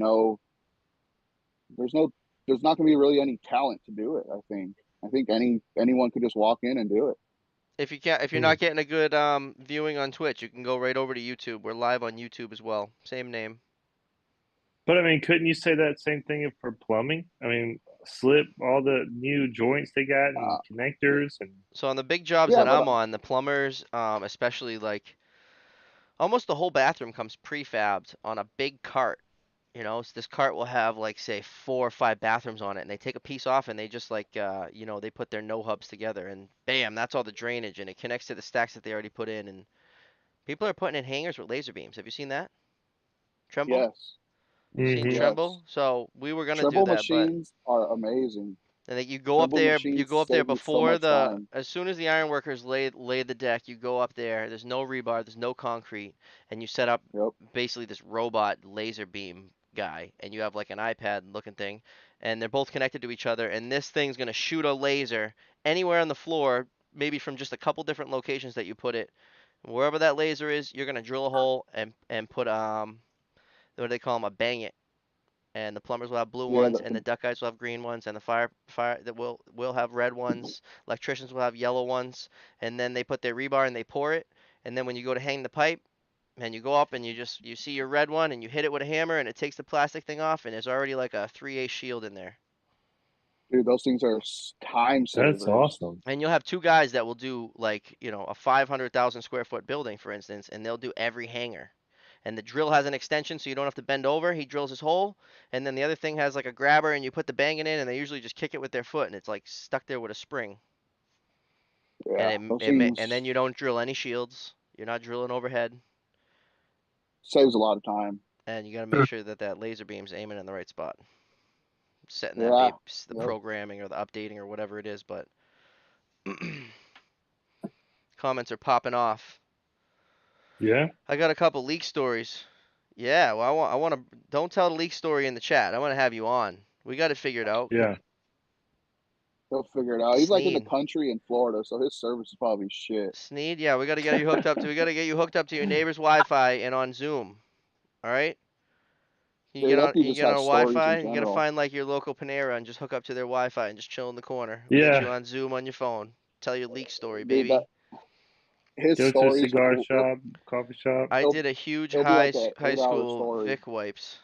there's no, there's not going to be really any talent to do it. I think anyone could just walk in and do it. If you're not getting a good viewing on Twitch, you can go right over to YouTube. We're live on YouTube as well. Same name. But I mean, couldn't you say that same thing for plumbing? I mean, slip all the new joints they got and Uh, connectors and So on the big jobs yeah, that but I'm on, the plumbers, especially like almost the whole bathroom comes prefabbed on a big cart. So this cart will have like say 4 or 5 bathrooms on it, and they take a piece off and they just like they put their no hubs together, and bam, that's all the drainage, and it connects to the stacks that they already put in. And people are putting in hangers with laser beams. Have you seen that? Tremble? yes, You seen hmm yes. Tremble? So we were gonna do Trimble that, but machines are amazing. and like Trimble you machines go up there save you so before much the, time. as soon as the iron workers lay the deck, you go up there. There's no rebar, there's no concrete, and you set up Yep. basically this robot laser beam guy, and you have like an iPad looking thing, and they're both connected to each other, and this thing's gonna shoot a laser anywhere on the floor, maybe from just a couple different locations that you put it. Wherever that laser is, you're gonna drill a hole and put what do they call them, a bang it, and the plumbers will have blue Yeah. ones, and the duct guys will have green ones, and the fire that will have red ones. Electricians will have yellow ones, and then they put their rebar and they pour it, and then when you go to hang the pipe, and you go up and you see your red one and you hit it with a hammer and it takes the plastic thing off and there's already like a 3A shield in there. Dude, those things are time that's savers. awesome. And you'll have 2 guys that will do like, a 500,000 square foot building, for instance, and they'll do every hanger. And the drill has an extension so you don't have to bend over. He drills his hole, and then the other thing has like a grabber, and you put the banging in, and they usually just kick it with their foot, and it's like stuck there with a spring. Yeah, And those things and then you don't drill any shields. You're not drilling overhead, saves a lot of time. and you got to make sure that that laser beam's aiming in the right spot, setting that Yeah. babe, the Yep. programming or the updating or whatever it is. But comments are popping off. Yeah. I got a couple leak stories. Yeah, well, I want to. Don't tell the leak story in the chat. I want to have you on. We got to figure it out. Yeah. He'll figure it out. He's like in the Sneed, country in Florida, so his service is probably shit. Sneed. Yeah, we got to get you hooked up to. We got to get you hooked up to your neighbor's Wi-Fi and on Zoom. All right. Dude, that Can dude you just get on has stories in Wi-Fi? You got to general. find like your local Panera and just hook up to their Wi-Fi and just chill in the corner. We'll get you Yeah. on Zoom on your phone. Tell your leak story, Dude, that baby. his Go to a stories cigar will shop, coffee shop. I he'll did a huge it'll be like a high 8 hour school story. Vic wipes.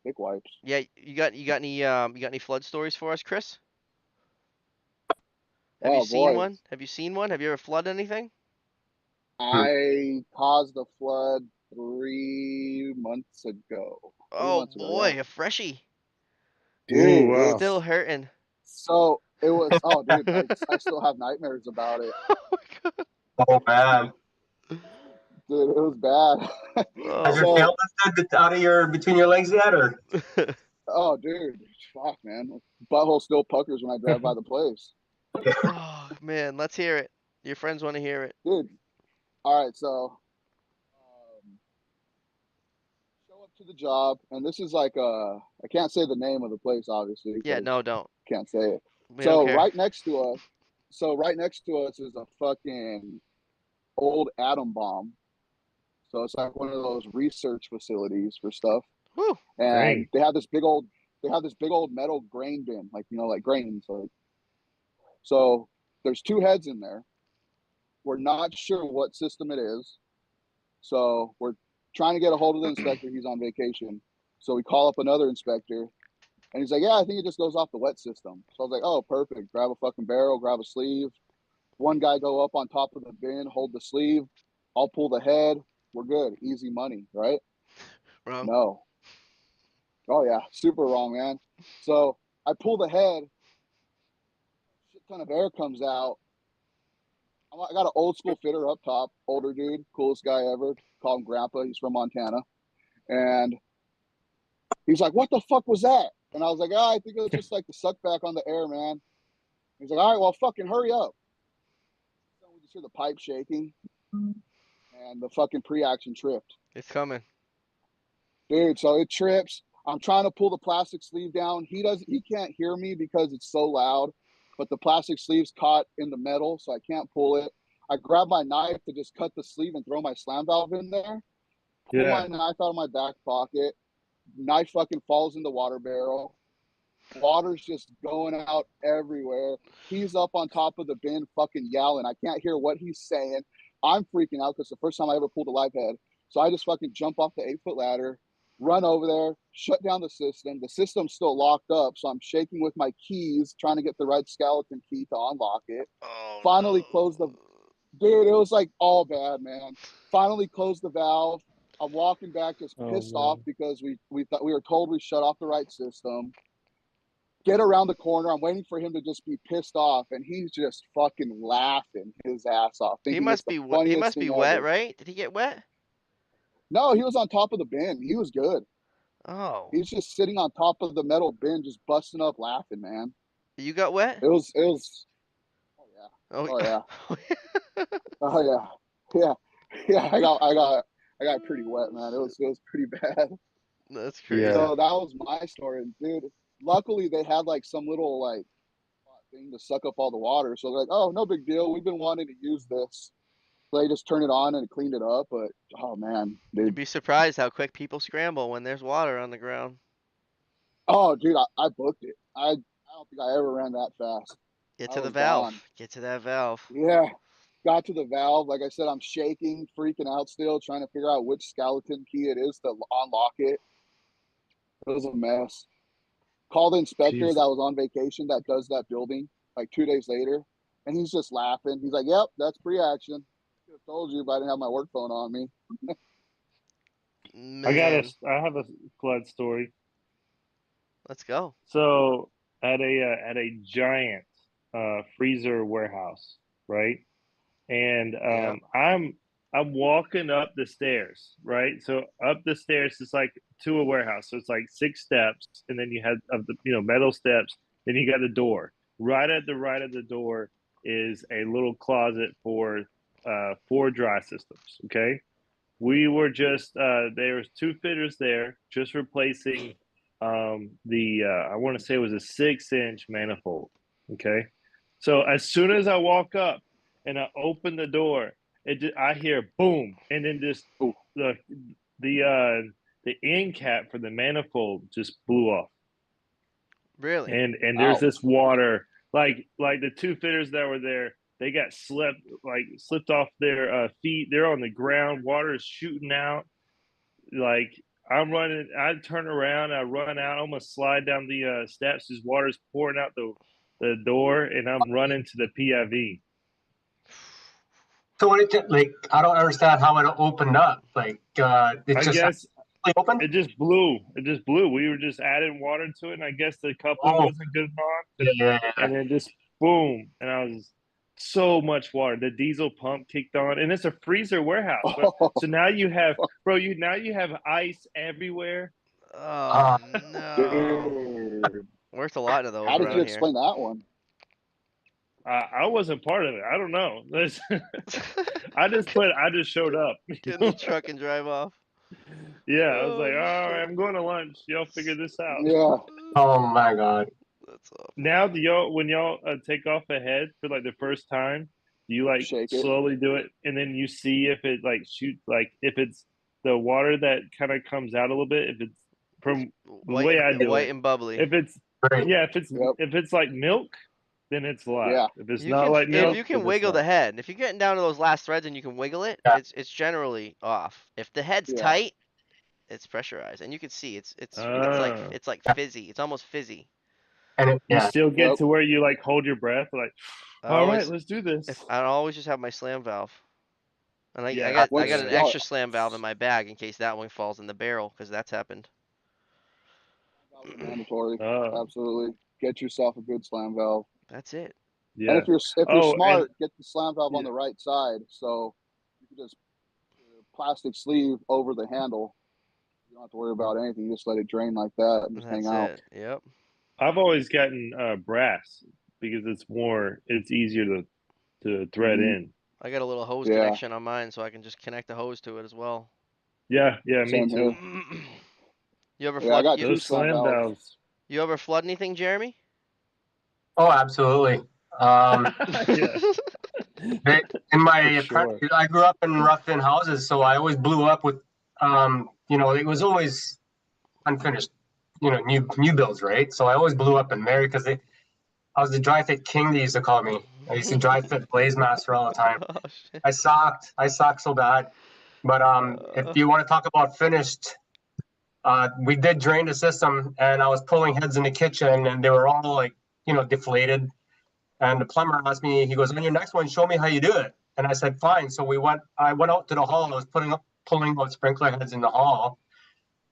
Big wipes. Yeah, you got any flood stories for us, Chris? Have you Oh seen boy, one? Have you seen one? Have you ever flooded anything? I caused a flood 3 months ago. Three Oh months ago, yeah, boy, a freshie. Ooh, dude. wow. Still It's hurting. so it was. Oh, dude, I still have nightmares about it. Oh my god. Oh man, Dude, it was bad. has Oh. your So, tail lifted out of your between your legs yet, or? oh, dude, fuck, man, butthole still puckers when I drive by the place, Oh man, let's hear it. Your friends want to hear it. dude. All right, so show up to the job, and this is like I can't say the name of the place obviously Yeah, no, because don't. can't say it. We don't So care. right next to us is a fucking old atom bomb. So it's like one of those research facilities for stuff. Whew. And Dang. they have this big old metal grain bin, like like grains. Like so There's two heads in there. We're not sure what system it is. So we're trying to get a hold of the inspector. He's on vacation. So we call up another inspector, and he's like, yeah, I think it just goes off the wet system. So I was like, oh, perfect. Grab a fucking barrel, grab a sleeve. One guy go up on top of the bin, hold the sleeve. I'll pull the head. We're good. Easy money, right? Wrong. No. Oh, yeah. Super wrong, man. So I pull the head. A shit ton of air comes out. I got an old school fitter up top, older dude, coolest guy ever. Call him Grandpa. He's from Montana. And he's like, what the fuck was that? And I was like, I think it was just like the suck back on the air, man. He's like, all right, well, fucking hurry up. So we just hear the pipe shaking, and the fucking pre-action tripped. It's coming. Dude, so it trips. I'm trying to pull the plastic sleeve down. He can't hear me because it's so loud, but the plastic sleeve's caught in the metal, so I can't pull it. I grab my knife to just cut the sleeve and throw my slam valve in there. Pull my knife out of my back pocket. Knife fucking falls in the water barrel. Water's just going out everywhere. He's up on top of the bin fucking yelling. I can't hear what he's saying. I'm freaking out because it's the first time I ever pulled a live head. So I just fucking jump off the 8-foot ladder, run over there, shut down the system. The system's still locked up, so I'm shaking with my keys, trying to get the right skeleton key to unlock it. Oh, Finally no. close the... Dude, it was like all bad, man. Finally closed the valve. I'm walking back just pissed off because we thought we were told we shut off the right system. Get around the corner. I'm waiting for him to just be pissed off, and he's just fucking laughing his ass off. He Thinking must it's the be wet. He funniest must be thing wet, ever. right? Did he get wet? No, he was on top of the bin. He was good. Oh. He's just sitting on top of the metal bin, just busting up laughing, man. You got wet? It was. Oh yeah. Oh, Oh yeah. Oh yeah. Yeah. I got pretty wet, man. It was pretty bad. That's crazy. Yeah. So that was my story, dude. Luckily, they had like some little like thing to suck up all the water. So they're like, oh, no big deal. We've been wanting to use this. So they just turned it on and cleaned it up. But oh man, You'd dude. be surprised how quick people scramble when there's water on the ground. Oh, dude, I booked it. I don't think I ever ran that fast. Get I to the was valve. gone. Get to that valve. Yeah. Got to the valve. Like I said, I'm shaking, freaking out still, trying to figure out which skeleton key it is to unlock it. It was a mess. Called the inspector Jeez. that was on vacation that does that building like 2 days later. And he's just laughing. He's like, yep, that's pre-action. I have told you, but I didn't have my work phone on me. Man, I have a flood story. let's go. So at a giant freezer warehouse, right? And Yeah. I'm walking up the stairs, right? So up the stairs is like to a warehouse. So it's like 6 steps, and then you have metal steps. Then you got the door. Right at the right of the door is a little closet for 4 dry systems. Okay, we were just there was 2 fitters there, just replacing I want to say it was a 6-inch manifold. Okay, so as soon as I walk up and I open the door, I hear boom, and then just the end cap for the manifold just blew off. Really? And there's this water, like the 2 fitters that were there, they got slipped off their feet. They're on the ground. Water is shooting out. Like I'm running, I turn around, I run out, almost slide down the steps. This water's pouring out the door, and I'm running to the PIV. So what like? I don't understand how it opened up. Like it I just guess opened. it just blew. It just blew. We were just adding water to it, and I guess the coupling wasn't good enough. Yeah. And then just boom, and I was so much water. The diesel pump kicked on, and it's a freezer warehouse, bro. So now you have, now you have ice everywhere. Oh, no. Dude. Worth a lot of those How did you around here. explain that one? I wasn't part of it. I don't know. I just showed up. Get in the truck and drive off. Yeah, I was like, Oh, all shit. right, I'm going to lunch. Y'all figure this out. Yeah. Oh my god. That's awful. Now, when y'all take off ahead for like the first time, do you like Shake it. slowly do it, and then you see if it like shoots, like if it's the water that kind of comes out a little bit, if it's from the way I do white it, and bubbly. if it's Great. yeah, if Yep. it's like milk, then it's locked. Yeah. If it's You not can like if milk, you then can it's wiggle the locked. head. If you're getting down to those last threads and you can wiggle it, Yeah. it's generally off. If the head's Yeah. tight, it's pressurized, and you can see Ah. it's like fizzy. It's almost fizzy. And it, You yeah, still get Yep. to where you like hold your breath, like, I all right, always let's do this. if I always just have my slam valve, and I Yeah, got I got What's an yeah. y'all extra slam valve in my bag in case that one falls in the barrel because that's happened. valves are mandatory. Oh, Absolutely. Get yourself a good slam valve. That's it. And yeah. if you're Oh, and smart, get the slam valve on yeah. the right side so you can just put a plastic sleeve over the handle. You don't have to worry about anything. You just let it drain like that and just hang That's out. it. Yep. I've always gotten brass because it's easier to thread Hmm. in. I got a little hose Yeah. connection on mine, so I can just connect the hose to it as well. Yeah, yeah, me Same too. here. You ever Yeah, I flood got you, two Those slam slam valves. valves. you ever flood anything, Jeremy? oh, absolutely. Um, Yeah, they, in my for sure. I grew up in rough-in houses, so I always blew up with, it was always unfinished, new builds, right? So I always blew up in there because I was the dry fit king. They used to call me. I used to dry fit blaze master all the time. Oh shit. I sucked so bad. But if Uh, you want to talk about finished, we did drain the system, and I was pulling heads in the kitchen, and they were all like, deflated. And the plumber asked me, he goes, "On your next one, show me how you do it." And I said, "Fine." So I went out to the hall. I was pulling out sprinkler heads in the hall,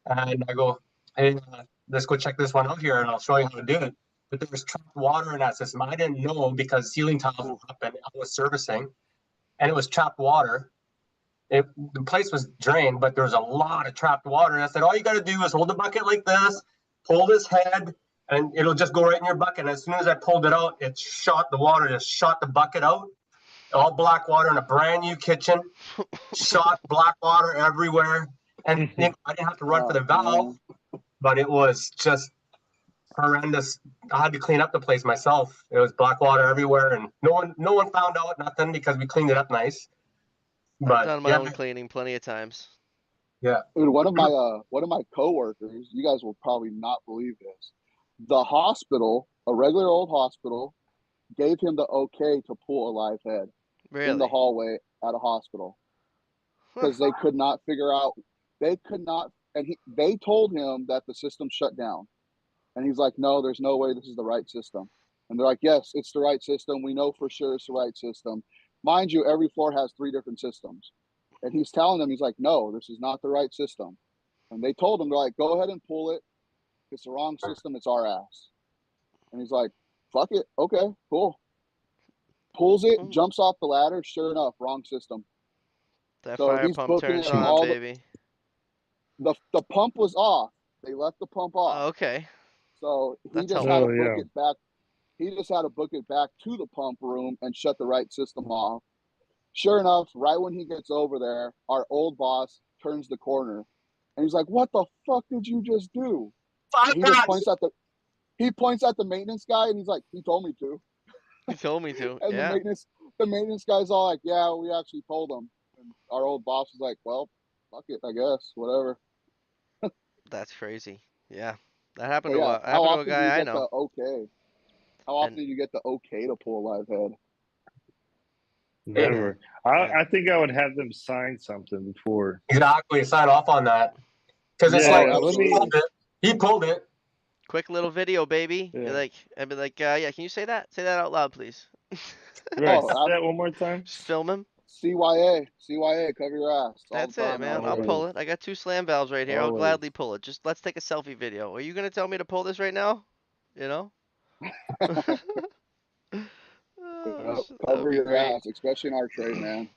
and I go, "Hey, let's go check this one out here, and I'll show you how to do it." But there was trapped water in that system. I didn't know because ceiling tiles were up, and I was servicing, and it was trapped water. The place was drained, but there was a lot of trapped water. And I said, all you got to do is hold the bucket like this, pull this head, and it'll just go right in your bucket. And as soon as I pulled it out, just shot the bucket out. All black water in a brand new kitchen, shot black water everywhere. And I didn't have to run for the Oh, valve, man. but it was just horrendous. I had to clean up the place myself. It was black water everywhere, and no one found out nothing because we cleaned it up nice. I've But done my yeah, own cleaning plenty of times. yeah. Dude, one of my coworkers, you guys will probably not believe this. The hospital, a regular old hospital, gave him the okay to pull a live head in the Really? hallway at a hospital Huh. because they could not figure out. They could not, and they told him that the system shut down, and he's like, "No, there's no way this is the right system." And they're like, "Yes, it's the right system. We know for sure it's the right system." Mind you, every floor has 3 different systems, and he's telling them, he's like, "No, this is not the right system." And they told him, they're like, "Go ahead and pull it. If it's the wrong system, it's our ass." And he's like, "Fuck it. Okay, cool." Pulls it, Mm, jumps off the ladder. Sure enough, wrong system. that So fire he's pump booking turns it. on, Jeez. All baby. the pump was off. They left the pump off. Okay, So he that's just had to Oh helpful. book yeah. it back. He just had to book it back to the pump room and shut the right system off. Sure enough, right when he gets over there, our old boss turns the corner and he's like, "What the fuck did you just do?" Five And he just bats. points at the maintenance guy and he's like, "He told me to." You told me to. And Yeah, the maintenance guy's all like, "Yeah, we actually told him." And our old boss was like, "Well, fuck it, I guess, whatever." that's crazy. Yeah, that happened But to yeah, a how happened to a often do you guy I get know. the okay? How And often do you get the okay to pull a live head? It, yeah, Never. I, yeah. I think I would have them sign something before. exactly. Sign off on that because it's Yeah, like Oh, let he me. pulled absolutely. it. He pulled it. Quick little video, baby. You're Yeah. like, I'd be like, yeah, can you say that? Say that out loud, please. Right. Oh, Say that one more time. Just film him. CYA, cover your ass all the That's it, time man. I'll nowadays. Always. pull it. I got 2 slam valves right here. I'll Always. gladly pull it. Just let's take a selfie video. Are you gonna tell me to pull this right now? You know? Oh, that would Cover be your great. ass, especially in our trade, man.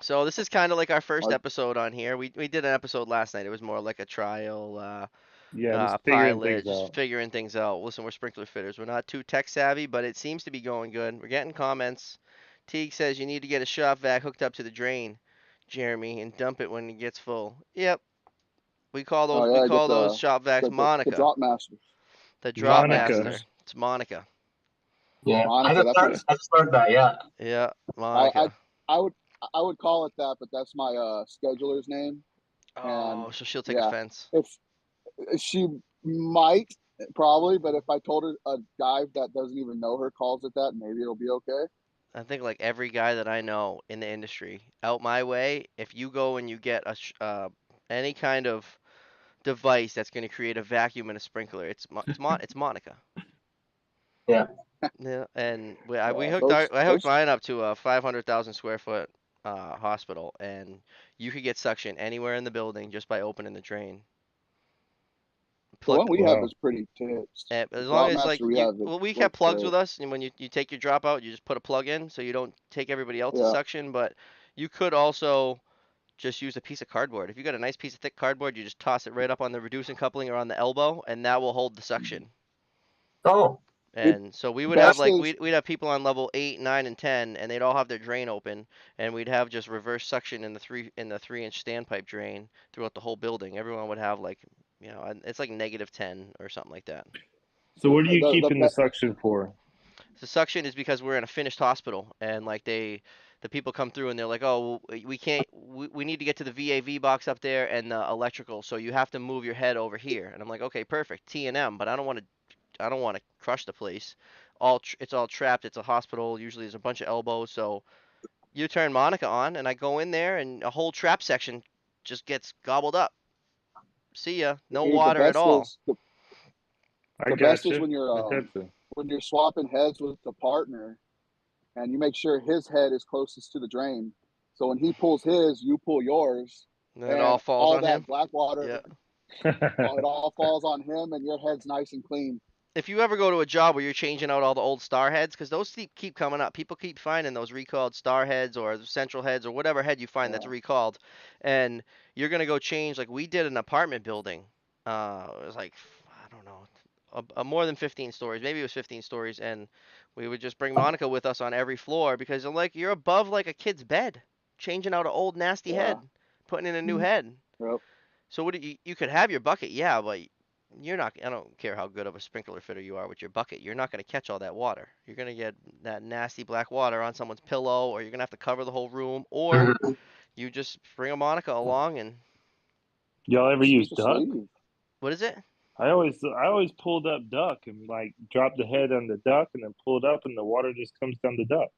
So this is kind of like our first Our, episode on here. We did an episode last night. It was more like a trial, Yeah, just figuring pilot, things just out. figuring things out. Listen, we're sprinkler fitters. We're not too tech savvy, but it seems to be going good. We're getting comments. Teague says you need to get a shop vac hooked up to the drain, Jeremy, and dump it when it gets full. Yep, oh we yeah, get call those shop vacs the Monica, drop masters. the The drop drop Monica. master. masters. It's Monica. Yeah, Monica, that's my I just learned that. Yeah, Yeah, I I Monica. I would I would call it that, but that's my scheduler's name. And Oh, so she'll take yeah, offense. if she might, Probably, but if I told her a guy that doesn't even know her calls it that, maybe it'll be okay. I think like every guy that I know in the industry, out my way, if you go and you get any kind of device that's going to create a vacuum in a sprinkler, it's Monica. Yeah. Yeah, and we Yeah, hooked those I hooked those mine up to a 500,000 square foot hospital, and you could get suction anywhere in the building just by opening the drain. the Plug one we have Wow. is pretty tits. The as long as like Cloudmaster we you have it well we have looks plugs sick. with us, and when you take your drop out, you just put a plug in so you don't take everybody else's Yeah, suction, but you could also just use a piece of cardboard. If you got a nice piece of thick cardboard, you just toss it right up on the reducing coupling or on the elbow, and that will hold the suction. Oh, it And so we would have best like is we'd have people on level 8, 9, and 10, and they'd all have their drain open, and we'd have just reverse suction in the 3-inch standpipe drain throughout the whole building. Everyone would have like, and it's like -10 or something like that. So what are you the keeping the best. suction for? The suction is because we're in a finished hospital, and like the people come through and they're like, oh, well, we can't, we need to get to the VAV box up there and the electrical, so you have to move your head over here. And I'm like, okay, perfect, T&M, but I don't want to crush the place. It's all trapped. It's a hospital. Usually there's a bunch of elbows. So you turn Monica on, and I go in there, and a whole trap section just gets gobbled up. See ya. No Dude, the water at best all. is I the best is gotcha. I gotcha. when you're swapping heads with the partner, and you make sure his head is closest to the drain. So when he pulls his, you pull yours, And it all and falls all on him. that black Yeah. water, it all falls on him, and your head's nice and clean. If you ever go to a job where you're changing out all the old star heads, because those keep coming up, people keep finding those recalled star heads or central heads or whatever head you find that's Yeah, recalled, and you're gonna go change. Like we did an apartment building. It was like I don't know, more than 15 stories. Maybe it was 15 stories, and we would just bring Monica with us on every floor because like you're above like a kid's bed, changing out an old nasty yeah, head, putting in a new head. yep. So what do you could have your bucket, yeah, but you're not. I don't care how good of a sprinkler fitter you are with your bucket. You're not going to catch all that water. You're going to get that nasty black water on someone's pillow, or you're going to have to cover the whole room, or mhm. you just bring a Monica along and Y'all ever Just use use a duck? sleeve. what is it? I always pulled up duck and like dropped the head on the duck and then pulled up and the water just comes down the duck.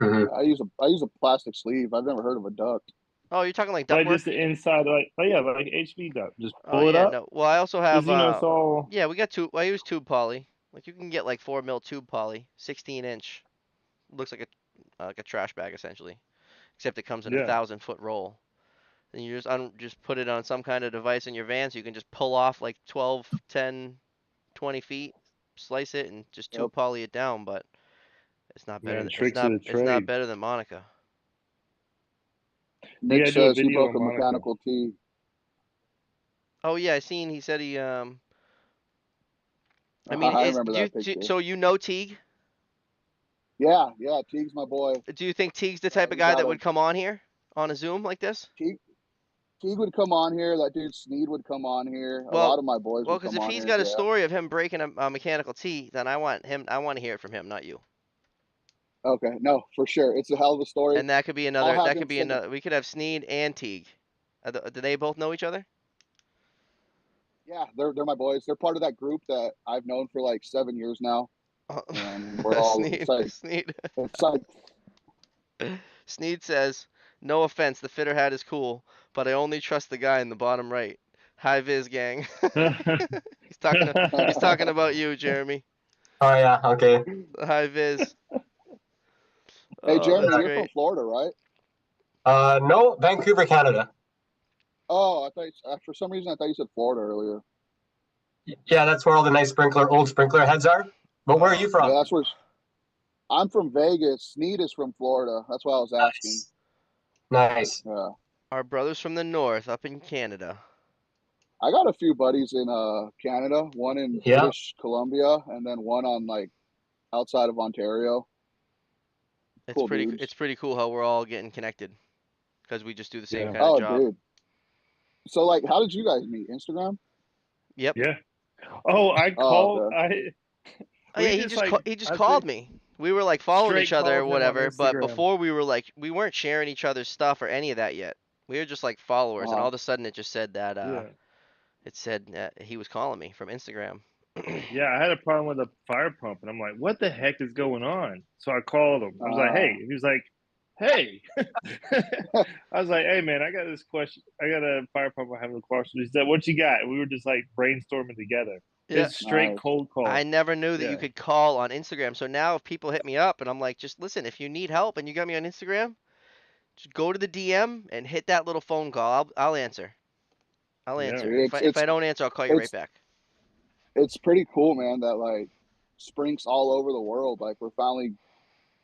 Mhm. I use a plastic sleeve. I've never heard of a duck. Oh, you're talking like Like ductwork? just the inside, like oh yeah, like HV duck. Just Oh pull it yeah, up no. Well, I also because have it's all yeah, we got tube. I use tube poly. Like you can get like 4 mil tube poly, 16-inch. Looks like a trash bag essentially, except it comes in a yeah. 1,000-foot roll. Then you just put it on some kind of device in your van so you can just pull off like 12, 10, 20 feet, slice it, and just Yep. tube poly it down. But it's not better. Man, tricks of the It's not trade. better than Monica. We Nick gotta do a says he video broke on a Monica. mechanical T. Oh yeah, I seen. He said he. I mean, I remember that picture. so you know Teague? Yeah, yeah. Teague's my boy. Do you think Teague's the Yeah, type of he's guy out that of would come on here on a Zoom like this? Teague. Teague would come on here. That dude Sneed would come on here. A lot Well, of my boys would because come if on he's here. got a Yeah. story of him breaking a mechanical T, then I want him. I want to hear it from him, not you. Okay. No, for sure. It's a hell of a story. And that could be I'll another. have That him could be send it. another. We could have Sneed and Teague. Do they both know each other? Yeah, they're my boys. They're part of that group that I've known for like 7 years now, and we're all Sneed. Sneed. it's like Sneed says, "No offense, the fitter hat is cool, but I only trust the guy in the bottom right. High vis gang." He's talking about you, Jeremy. Oh yeah. Okay. The high vis. Hey Oh, Jeremy, that's Yeah. you're from great. Florida, right? No, Vancouver, Canada. Oh, I thought for some reason I thought you said Florida earlier. Yeah, that's where all the nice old sprinkler heads are. But where are you Yeah, from? that's where I'm from. Vegas. Sneed is from Florida. That's why I was asking. Nice. Nice. Yeah, Our brothers from the north, up in Canada. I got a few buddies in Canada. One in Yeah. British Columbia, and then one on like outside of Ontario. Cool dudes. It's pretty cool how we're all getting connected because we just do the same yeah. kind of Oh, job. dude. So like, how did you guys meet? Instagram? Yep. Yeah. Oh, I Oh, called. okay. Oh yeah, We just like he just I called think me. We were like following straight each other or called him on whatever, but Instagram. before we weren't sharing each other's stuff or any of that yet. We were just like followers, and all Uh-huh. of a sudden it just said that Yeah. it said he was calling me from Instagram, Yeah, I had a problem with a fire pump, and I'm like, "What the heck is going on?" So I called him. I was like, "Hey," and he was like, "Hey." I was like, "Hey, man, I got this question. I got a fire pump. I have a question." He said, "What you got?" And we were just like brainstorming together. Yeah, It's straight nice. cold I call. never knew that you Yeah, could call on Instagram. So now if people hit me up and I'm like, just listen, if you need help and you got me on Instagram, just go to the DM and hit that little phone call. I'll answer. I'll yeah. answer. It's If I it's don't answer, I'll call you right it's back. it's pretty cool, man. That like Sprinks all over the world. Like we're finally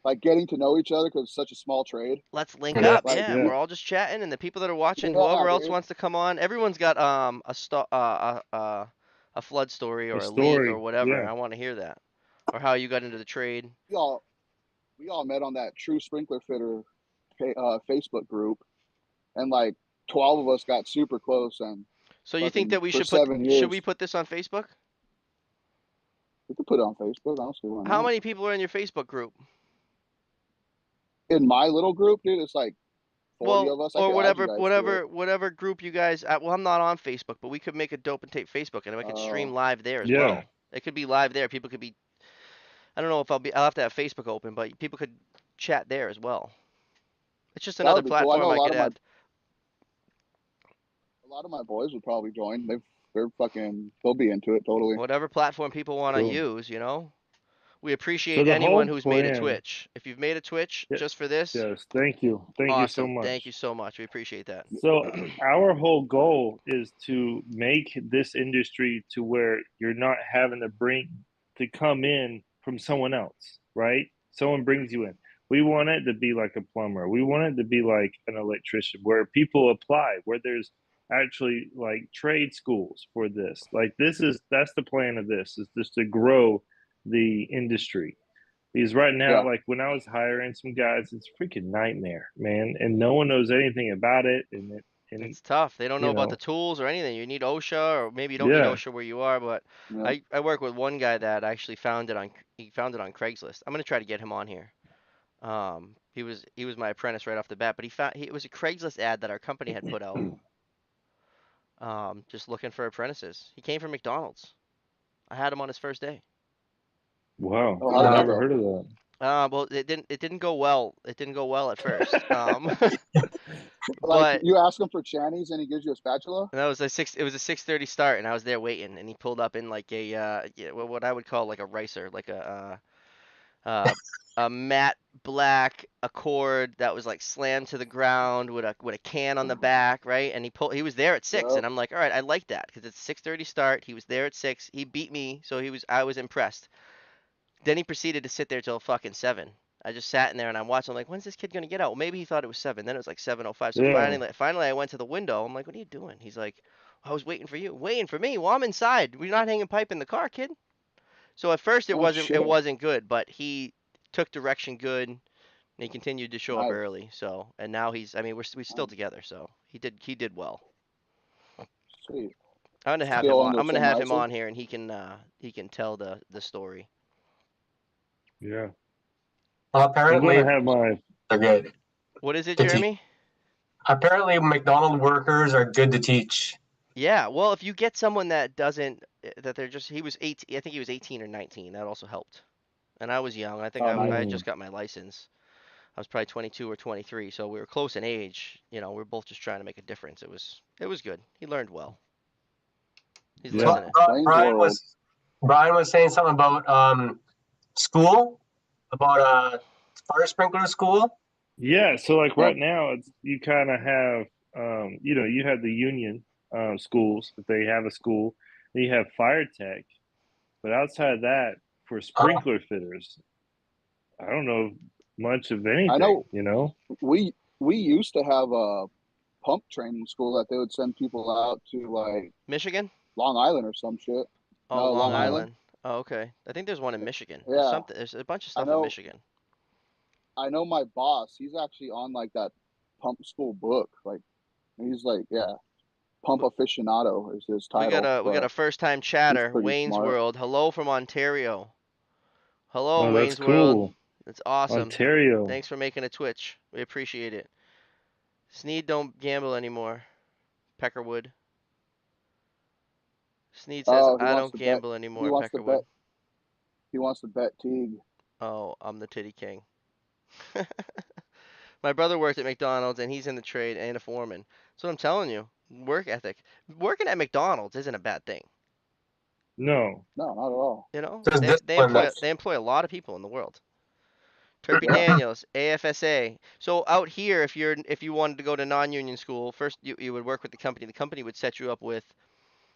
like getting to know each other because it's such a small trade. Let's link Yeah. up. Like Yeah, Yeah. we're all just chatting, and the people that are watching, yeah, whoever else dude. wants to come on, everyone's got a flood story A or a leak or story. whatever. Yeah. I want to hear that, or how you got into the trade. We all we all met on that True Sprinkler Fitter Facebook group, and like 12 of us got super close, and So you think fucking that we for should put 7 years. put this on Facebook? We could put it on Facebook. I don't see why How not. many people are in your Facebook group? In my little group, dude, it's like 40 Well, of us. I or could add you guys to it. whatever group you guys. Well, I'm not on Facebook, but we could make a dope and tape Facebook, and we could stream Oh, live there as Yeah. well. It could be live there. People could be. I don't know if I'll be. I'll have to have Facebook open, but people could chat there as well. It's just that another would be cool. I platform know I could add. a lot of my boys would probably join. They're fucking they'll be into it totally. Whatever platform people want to Cool. use, you know. We So appreciate the anyone whole who's made a plan. Twitch. If you've made a Twitch Yeah, just for this, yes. Thank you. Thank you so awesome. Thank you much. so much. We appreciate that. So our whole goal is to make this industry to where you're not having to come in from someone else, right? Someone brings you in. We want it to be like a plumber. We want it to be like an electrician where people apply, where there's actually like trade schools for this. Like that's the plan of this is just to grow the industry. Because right now, Yeah, like when I was hiring some guys, it's a freaking nightmare, man, and no one knows anything about it, and It's tough. They don't know you about the know, tools or anything. You need OSHA, or maybe you don't need yeah, OSHA where you are. But yeah. I work with one guy that actually found it on he found it on Craigslist. I'm gonna try to get him on here. He was my apprentice right off the bat, but it was a Craigslist ad that our company had put out. Just looking for apprentices. He came from McDonald's. I had him on his first day. wow, Oh, how I've did that Uh, never go? heard of that. Well, it didn't go well. It didn't go well at first. Like But you ask him for channies and he gives you a spatula. that was a six. It was a 6:30 start, and I was there waiting, and he pulled up in like a yeah, what I would call like a ricer, like uh, a matte black Accord that was like slammed to the ground with a can on the back, right? And he was there at 6, Yep. and I'm like, all right, I like that because it's 6:30 start. He was there at 6. He beat me, so I was impressed. Then he proceeded to sit there till fucking 7. I just sat in there and I'm watching. I'm like, when's this kid gonna get out? Well, maybe he thought it was 7. Then it was like 7:05. So Yeah, finally, I went to the window. I'm like, what are you doing? He's like, I was waiting for you. Waiting for me? Well, I'm inside. We're not hanging pipe in the car, kid. So at first Oh it shit. wasn't good, but he took direction good and he continued to show up Nice. early. So and now I mean, we still Nice. together. So he did well. Sweet. I'm gonna have him Still on. on the I'm gonna same have him ricer. on here and he can tell the story. yeah. I'm apparently, gonna have my they're good What is it, to teach. Jeremy? Apparently, McDonald workers are good to teach. Yeah, well, if you get someone that doesn't, that they're just, he was 18, I think he was 18 or 19. That also helped. And I was young. I think Oh, I nice. had just got my license. I was probably 22 or 23, so we were close in age. You know, we were both just trying to make a difference. It was good. He learned well. He's yeah. listening. Wayne's World. Brian was saying something about school, about fire sprinkler school. Yeah, so like Yep. right now, it's you kind of have, you have the union schools if they have a school, then you have fire tech, but outside of that, for Uh, sprinkler fitters, I don't know much of I anything, know you know? we used to have a pump training school that they would send people out to like Michigan? Long Island or some shit. Oh, No, Long Long Island. Island. Oh, okay. I think there's one in Michigan. Yeah, There's a bunch of I stuff in know. Michigan. I know my boss. He's actually on like that pump school book. Like he's like, yeah, pump aficionado is his title, We got but a first time he's chatter, pretty Wayne's smart. World. Hello from Ontario. Hello, Oh, that's Wayne's World. cool. That's awesome. Ontario. Thanks for making a Twitch. We appreciate it. Sneed don't gamble anymore. Peckerwood. Sneed says, He I wants don't to bet. gamble He anymore, wants to bet. Peckerwood. He wants to bet Teague. Oh, I'm the titty king. My brother worked at McDonald's and he's in the trade and a foreman. So I'm telling you, work ethic. Working at McDonald's isn't a bad thing. No. No, not at all. You know, There's they discipline. employ That's they employ a lot of people in the world. Turpy Yeah. Daniels, AFSA. So out here, if you wanted to go to non-union school, first you would work with the company. The company would set you up with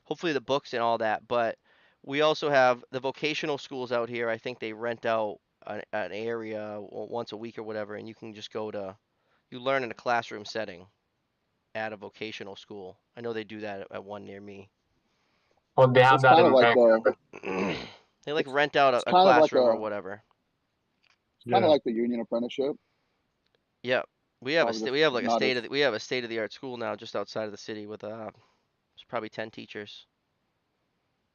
hopefully the books and all that. But we also have the vocational schools out here. I think they rent out an area once a week or whatever, and you can just you learn in a classroom setting at a vocational school. I know they do that at one near me. well, they have It's that kind of in like Vancouver. They like it's rent out it's a kind of like classroom or whatever. Yeah. the union apprenticeship. Yep. We have Probably just we have like a not as we have a state of the art school now just outside of the city with there's probably 10 teachers.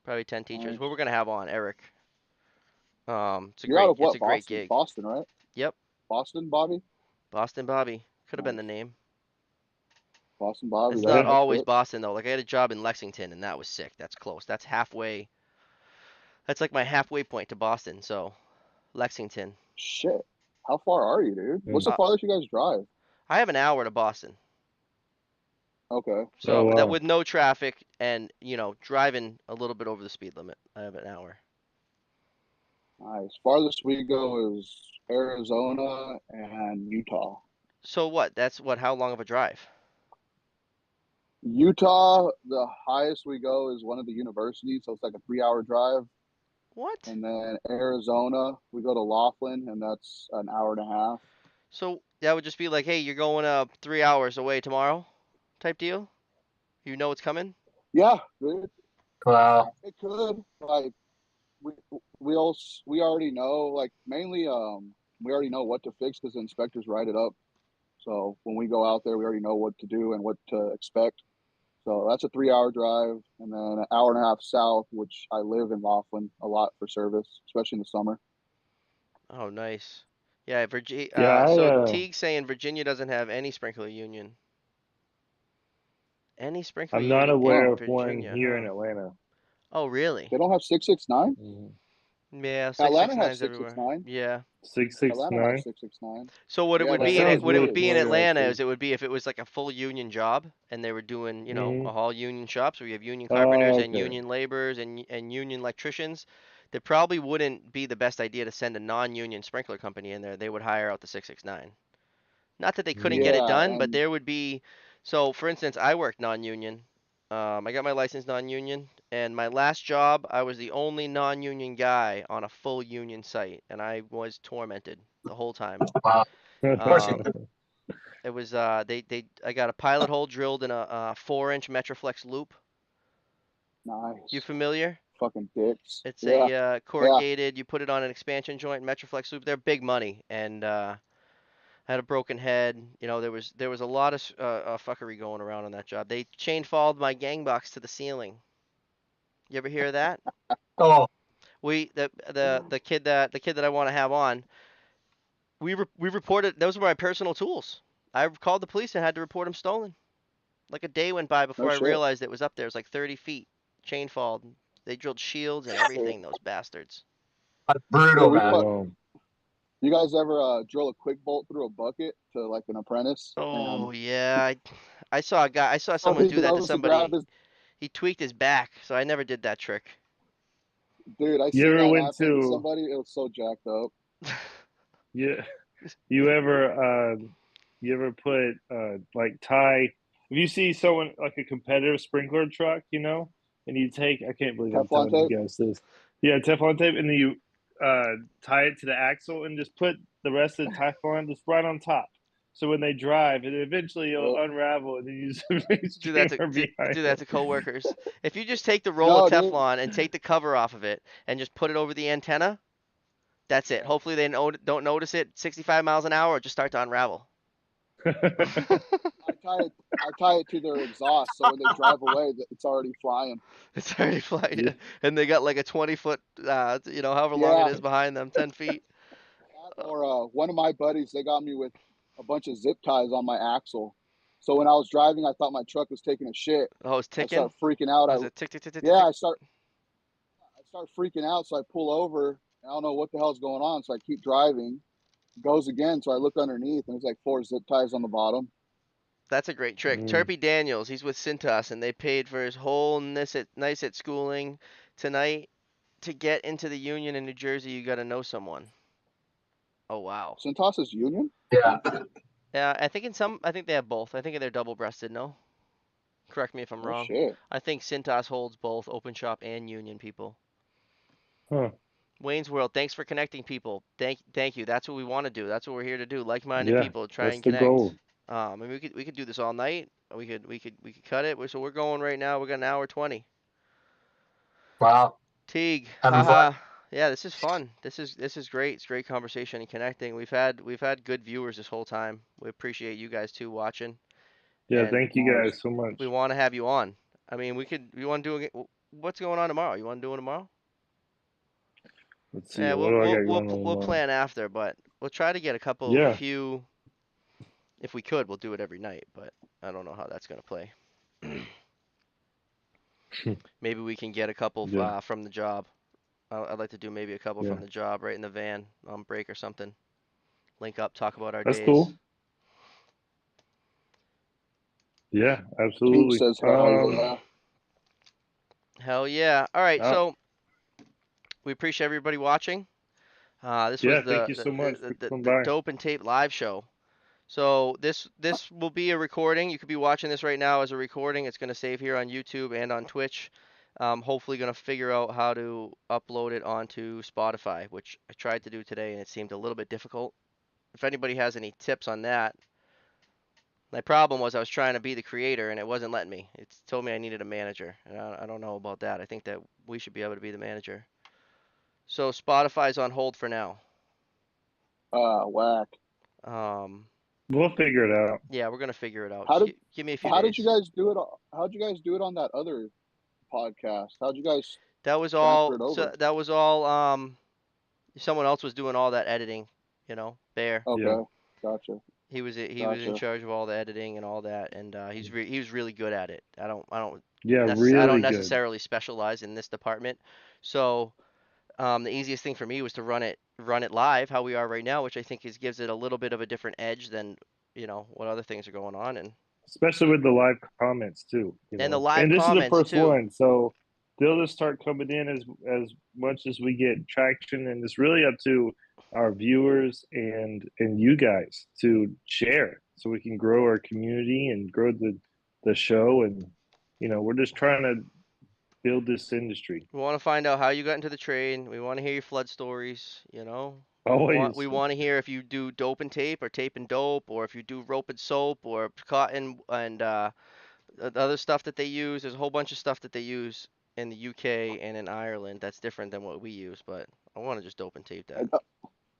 Probably 10 teachers. nice. What we're gonna have on Eric. You're out of It's what? a great Boston, gig. Boston, right? Yep. Boston, Bobby. Boston Bobby could have been the Nice. name. Boston, Bobby. It's That not Yeah. that always fits. Boston though. Like I had a job in Lexington and that was sick. That's close. That's halfway. That's like my halfway point to Boston. So Lexington. Shit. How far are you, dude? What's the Uh, farthest you guys drive? I have an hour to Boston. Okay. Oh So that wow. with no traffic and driving a little bit over the speed limit, I have an hour. Nice. Farthest we go is Arizona and Utah. So what? That's what? How long of a drive? Utah, the highest we go is one of the universities, so it's like a 3 hour drive. What? And then Arizona, we go to Laughlin, and that's an hour and a half. So that would just be like, hey, you're going 3 hours away tomorrow, type deal. You know it's coming. Yeah, dude, Wow. it could. Like we we already know. Like mainly, we already know what to fix because the inspectors write it up. So when we go out there, we already know what to do and what to expect. So that's a 3 hour drive, and then an hour and a half south, which I live in Laughlin a lot for service, especially in the summer. Oh, nice. Yeah, Virginia. Yeah, So Teague saying Virginia doesn't have any sprinkler union. Any sprinkler I'm not union aware in of one Virginia, here in huh? Atlanta. Oh, really? They don't have 669. Mhm. Yeah, Atlanta has 669's six six everywhere. nine. Yeah. Atlanta Atlanta has 669. 669. So what it Yeah, would That be in Atlanta it, sounds what it really would be in familiar, Atlanta is actually. it would be if it was like a full union job and they were doing, Hmm. a all union shops where you have union carpenters Oh, and okay. union laborers and union electricians. That probably wouldn't be the best idea to send a non-union sprinkler company in there. They would hire out the 669. Not that they couldn't get Hmm. it Yeah, done, but and there would be. So, for instance, I worked non-union. I got my license non-union, and my last job, I was the only non-union guy on a full union site, and I was tormented the whole time. Wow. Of course you Um, it was I got a pilot hole drilled in a 4-inch Metroflex loop. You nice. familiar? Fucking dicks. It's Yeah, a yeah. corrugated. You put it on an expansion joint Metroflex loop. They're big money, and I had a broken head. There was a lot of fuckery going around on that job. They chain followed my gang box to the ceiling. You ever hear of that? Oh, We the kid that I want to have on. We reported those were my personal tools. I called the police and had to report them stolen. Like a day went by before No I shit. realized it was up there. It was like 30 feet, chain followed. They drilled shields and Dude, everything. Those bastards. that's brutal, dude, we Oh, man. put. wow. You guys ever drill a quick bolt through a bucket to like an apprentice? And Oh yeah, I saw a guy. I saw someone somebody do that to goes to grab somebody. his. He tweaked his back, so I never did that trick. Dude, I You seen ever that went happen to to somebody. It was so jacked up. you you ever you ever put like tie if you see someone like a competitive sprinkler truck, and you take I can't believe I'm Teflon telling you tape. guys this. Yeah, Teflon tape, and then you tie it to the axle and just put the rest of the Teflon just right on top. So when they drive, it eventually it'll Yep. unravel and then you just put a Do that to streamer behind do that it. to coworkers. If you just take the roll of No, dude. Teflon and take the cover off of it and just put it over the antenna, that's it. Yeah. Hopefully they don't notice it 65 miles an hour or just start to unravel. I tie it to their exhaust, so when they drive away, it's already flying. It's already flying, Yeah. and they got like a 20-foot, however long it Yeah. is behind them, 10 feet. Or one of my buddies, they got me with a bunch of zip ties on my axle, So when I was driving, I thought my truck was taking a shit. Oh, it's I ticking. start freaking out. Was it tick tick tick tick tick? Yeah, Tick? I start freaking out. So I pull over. I don't know what the hell's going on. So I keep driving. Goes again. So I look underneath, and there's like 4 zip ties on the bottom. That's a great trick. Turpy Daniels, he's with Cintas, and they paid for his whole nice at schooling tonight. To get into the union in New Jersey, you got to know someone. Oh wow. Cintas is union. Yeah. Yeah, I think they have both. I think they're double-breasted. No, correct me if I'm Oh wrong. shit. I think Cintas holds both open shop and union people. Huh. Wayne's World, thanks for connecting people. Thank you. That's what we want to do. That's what we're here to do. Like-minded Yeah, people try that's and the connect. goal. And we could do this all night. We could cut it. So we're going right now. We got an hour 20. Wow. Teague, Having fun. haha. Yeah, this is fun. This is great. It's great conversation and connecting. We've had good viewers this whole time. We appreciate you guys too watching, Yeah, and thank you guys so we much. want to have you on. I mean, you want to do it? What's going on tomorrow? You want to do it tomorrow? Let's see. Yeah, What do I got going on we'll tomorrow? plan after, but we'll try to get a Yeah. few. If we could, we'll do it every night, but I don't know how that's gonna play. Maybe we can get a couple Yeah. from the job. I'd like to do maybe a couple Yeah. from the job right in the van on break or something. Link up, talk about our That's days. cool. Yeah, King absolutely. says hell yeah. Hell yeah. All right, Uh, so we appreciate everybody watching. This was yeah, thank you so much for coming the by. Dope and Tape live show. So this will be a recording. You could be watching this right now as a recording. It's going to save here on YouTube and on Twitch. Hopefully going to figure out how to upload it onto Spotify, which I tried to do today and it seemed a little bit difficult. If anybody has any tips on that, my problem was I was trying to be the creator and it wasn't letting me. It told me I needed a manager, and I don't know about that. I think that we should be able to be the manager. So Spotify's on hold for now. Whack. Um, We'll figure it out. yeah, we're gonna figure it out. How Just did give me a few how did you days. guys do it? How'd you guys do it on that other podcast? How'd you guys That was transfer all. it So over? that was all. Someone else was doing all that editing. Bear. Yeah. Okay, gotcha, He was in gotcha. charge of all the editing and all that, and he was really good at it. Yeah, I don't really good. necessarily specialize in this department, so the easiest thing for me was to run it live how we are right now, which I think gives it a little bit of a different edge than what other things are going on, Especially with the live comments too, and the live And this is the comments first too. one, so they'll just start coming in as much as we get traction, and it's really up to our viewers and you guys to share so we can grow our community and grow the show, and we're just trying to build this industry. We want to find out how you got into the trade. We want to hear your flood stories. We Always. want to hear if you do dope and tape or tape and dope, or if you do rope and soap or cotton and the other stuff that they use. There's a whole bunch of stuff that they use in the UK and in Ireland that's different than what we use. But I want to just dope and tape I that.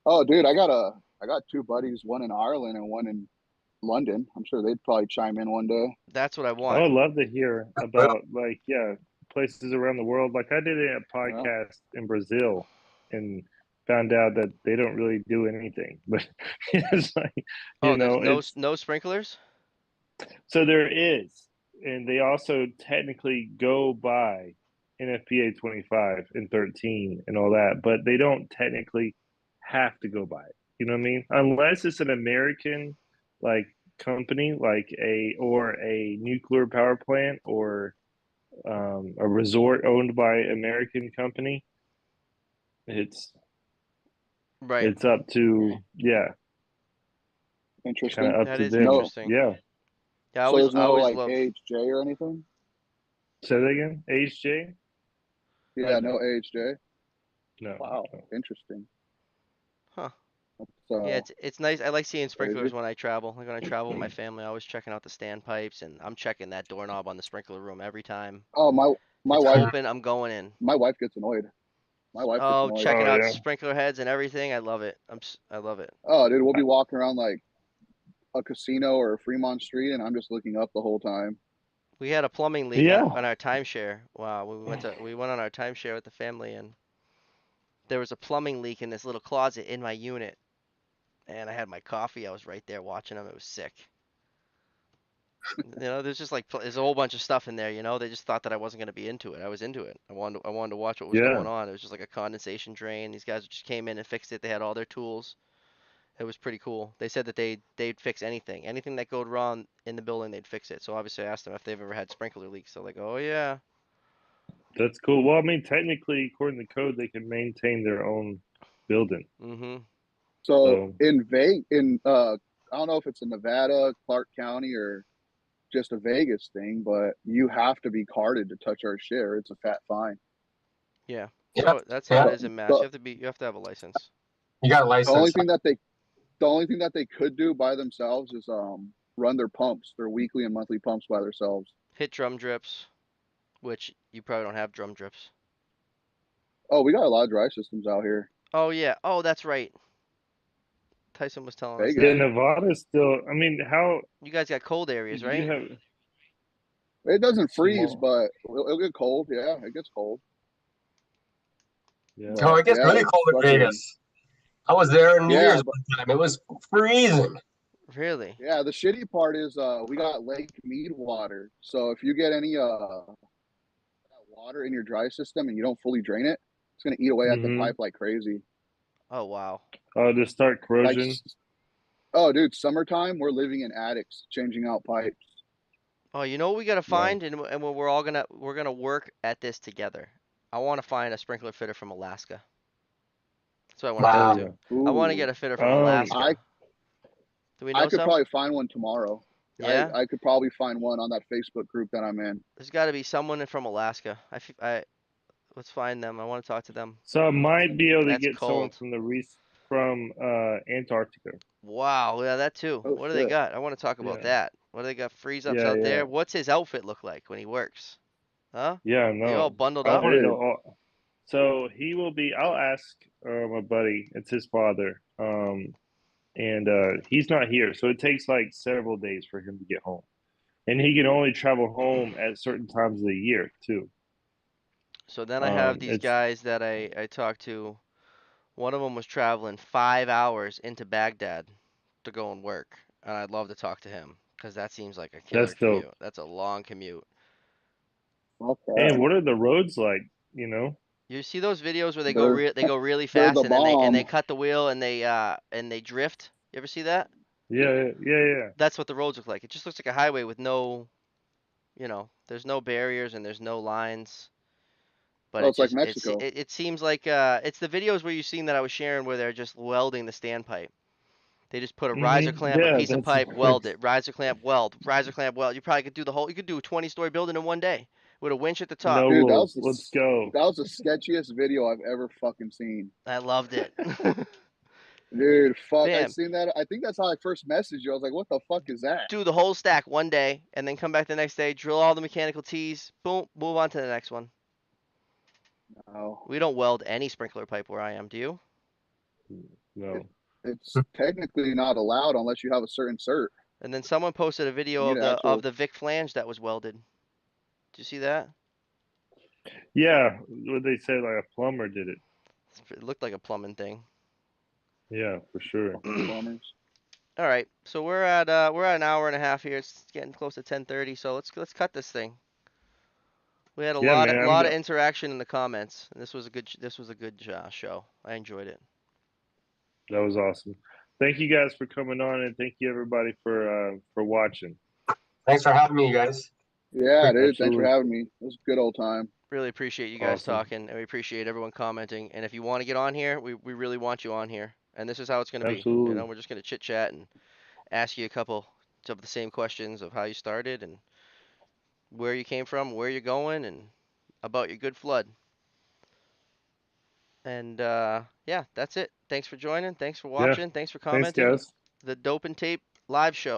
got, dude, I got 2 buddies, one in Ireland and one in London. I'm sure they'd probably chime in one day. That's what I I want. would love to hear Well, about, like, yeah, places around the world. Like I did a Yeah. podcast in Brazil and found out that they don't really do anything. But it's like, Oh, there's it's no sprinklers. so there is, and they also technically go by NFPA 25 and 13 and all that, but they don't technically have to go by it. You know what I mean? Unless it's an American like company, like a nuclear power plant or a resort owned by American company. It's Right. it's up to, yeah, kind Interesting. of up That to is them. No, interesting. Yeah. Yeah, so there's I no always like love. AHJ or anything. Say that again. HJ? Yeah, no No, AHJ. no, Wow, no. interesting. Huh. That's Yeah, it's nice. I like seeing sprinklers crazy. when I travel. Like when I travel with my family, I always checking out the standpipes, and I'm checking that doorknob on the sprinkler room every time. Oh, my It's wife open, I'm going in. my wife gets annoyed. My wife gets Oh, annoyed. checking Oh out yeah. sprinkler heads and everything. I love it. I love it. Oh, dude, we'll be walking around like a casino or a Fremont Street, and I'm just looking up the whole time. We had a plumbing leak Yeah. on our timeshare. Wow, we went on our timeshare with the family, and there was a plumbing leak in this little closet in my unit. And I had my coffee. I was right there watching them. It was sick. There's just like there's a whole bunch of stuff in there. They just thought that I wasn't gonna be into it. I was into it. I wanted to watch what was Yeah, going on. It was just like a condensation drain. These guys just came in and fixed it. They had all their tools. It was pretty cool. They said that they'd fix anything that goes wrong in the building, they'd fix it. So obviously I asked them if they've ever had sprinkler leaks. They're like, oh yeah. that's cool. Well, I mean, technically, according to code, they can maintain their own building. Mm-hmm. So So, I don't know if it's in Nevada, Clark County, or just a Vegas thing, but you have to be carded to touch our shit, or it's a fat fine. Yeah. Yeah, That's how it yeah. is in Mass. The, You have to have a license. You got a the only license. thing that they the only thing that they could do by themselves is run their pumps, their weekly and monthly pumps by themselves. Hit drum drips, which you probably don't have drum drips. Oh, we got a lot of dry systems out here. Oh yeah. Oh, that's right. Tyson was telling us yeah, Vegas. that. Nevada's still. I mean, how You guys got cold areas, you right? have It doesn't freeze, small? but it'll get cold. Yeah, it gets cold. Yeah, Oh, But it gets yeah, really it's cold in fucking Vegas. I was there in New yeah, Year's but one time. It was freezing. Really? yeah, the shitty part is we got Lake Mead water. So if you get any that water in your dry system and you don't fully drain it, it's gonna eat away at the mm-hmm. pipe like crazy. Oh wow. To start Like, corrosion. oh, dude, summertime we're living in attics, changing out pipes. Oh, you know what we gotta Wow. find, and we're gonna work at this together. I want to find a sprinkler fitter from Alaska. That's what I want to Hell talk Wow. to. yeah. I want to get Ooh, a fitter from Um, I Alaska. Do we I know could some? probably find one tomorrow. Yeah. I could probably find one on that Facebook group that I'm in. There's got to be someone from Alaska. Let's find them. I want to talk to them. so I might be able to That's get someone cold. from Antarctica. Wow. Yeah, that too. Oh What do they shit. got? I want to talk about Yeah, that. What do they got? Freeze ups yeah, out yeah, there. What's his outfit look like when he works? Huh? yeah. Are you all No, bundled I up? want to know. Dude, All, so he will be. I'll ask my buddy. It's his father. And he's not here, so it takes like several days for him to get home, and he can only travel home at certain times of the year too. So then I have these It's guys that I talked to. One of them was traveling 5 hours into Baghdad to go and work, and I'd love to talk to him because that seems like a killer that's dope. commute. That's a long commute. fuck And that. what are the roads like? You know? You see those videos where They're they go really they're fast the and then they bomb. cut the wheel and they drift. You ever see that? Yeah, yeah, yeah. That's what the roads look like. It just looks like a highway with there's no barriers and there's no lines. But Oh, it it's like just Mexico. it seems like it's the videos where you've seen that I was sharing where they're just welding the standpipe. They just put a riser clamp, a Yeah, piece of that's pipe, weld it, riser clamp, weld, riser clamp, weld. You probably could do you could do a 20-story building in one day with a winch at the top. no Dude, rules. Let's go. that was the sketchiest video I've ever fucking seen. I loved it. Dude, fuck, I Bam. seen that. I think that's how I first messaged you. I was like, what the fuck is that? Do the whole stack one day and then come back the next day, drill all the mechanical T's, boom, move on to the next one. Oh, We don't weld any sprinkler pipe where I am, do you? it, No. it's technically not allowed unless you have a certain cert. And then someone posted a You video need of an the actual. Vic flange that was welded. Did you see that? Yeah, what they say, like a plumber did it. It looked like a plumbing thing. Yeah, for sure. Fucking plumbers. All right, so we're at an hour and a half here. It's getting close to 10:30, so let's cut this thing. We had a Yeah, lot man. of lot of interaction in the comments, and this was a good show. I enjoyed it. That was awesome. Thank you guys for coming on, and thank you everybody for watching. Thanks for having me, you guys. Yeah, dude. Thanks for Absolutely having me. It was a good old time. Really appreciate you guys awesome. talking, and we appreciate everyone commenting. And if you want to get on here, we really want you on here. And this is how it's going to be. Absolutely. We're just going to chit chat and ask you a couple of the same questions of how you started and where you came from, where you're going, and about your good flood. And yeah, that's it. Thanks for joining. Thanks for Yeah. watching. Thanks for Thanks, commenting. guys. The Dope and Tape live show.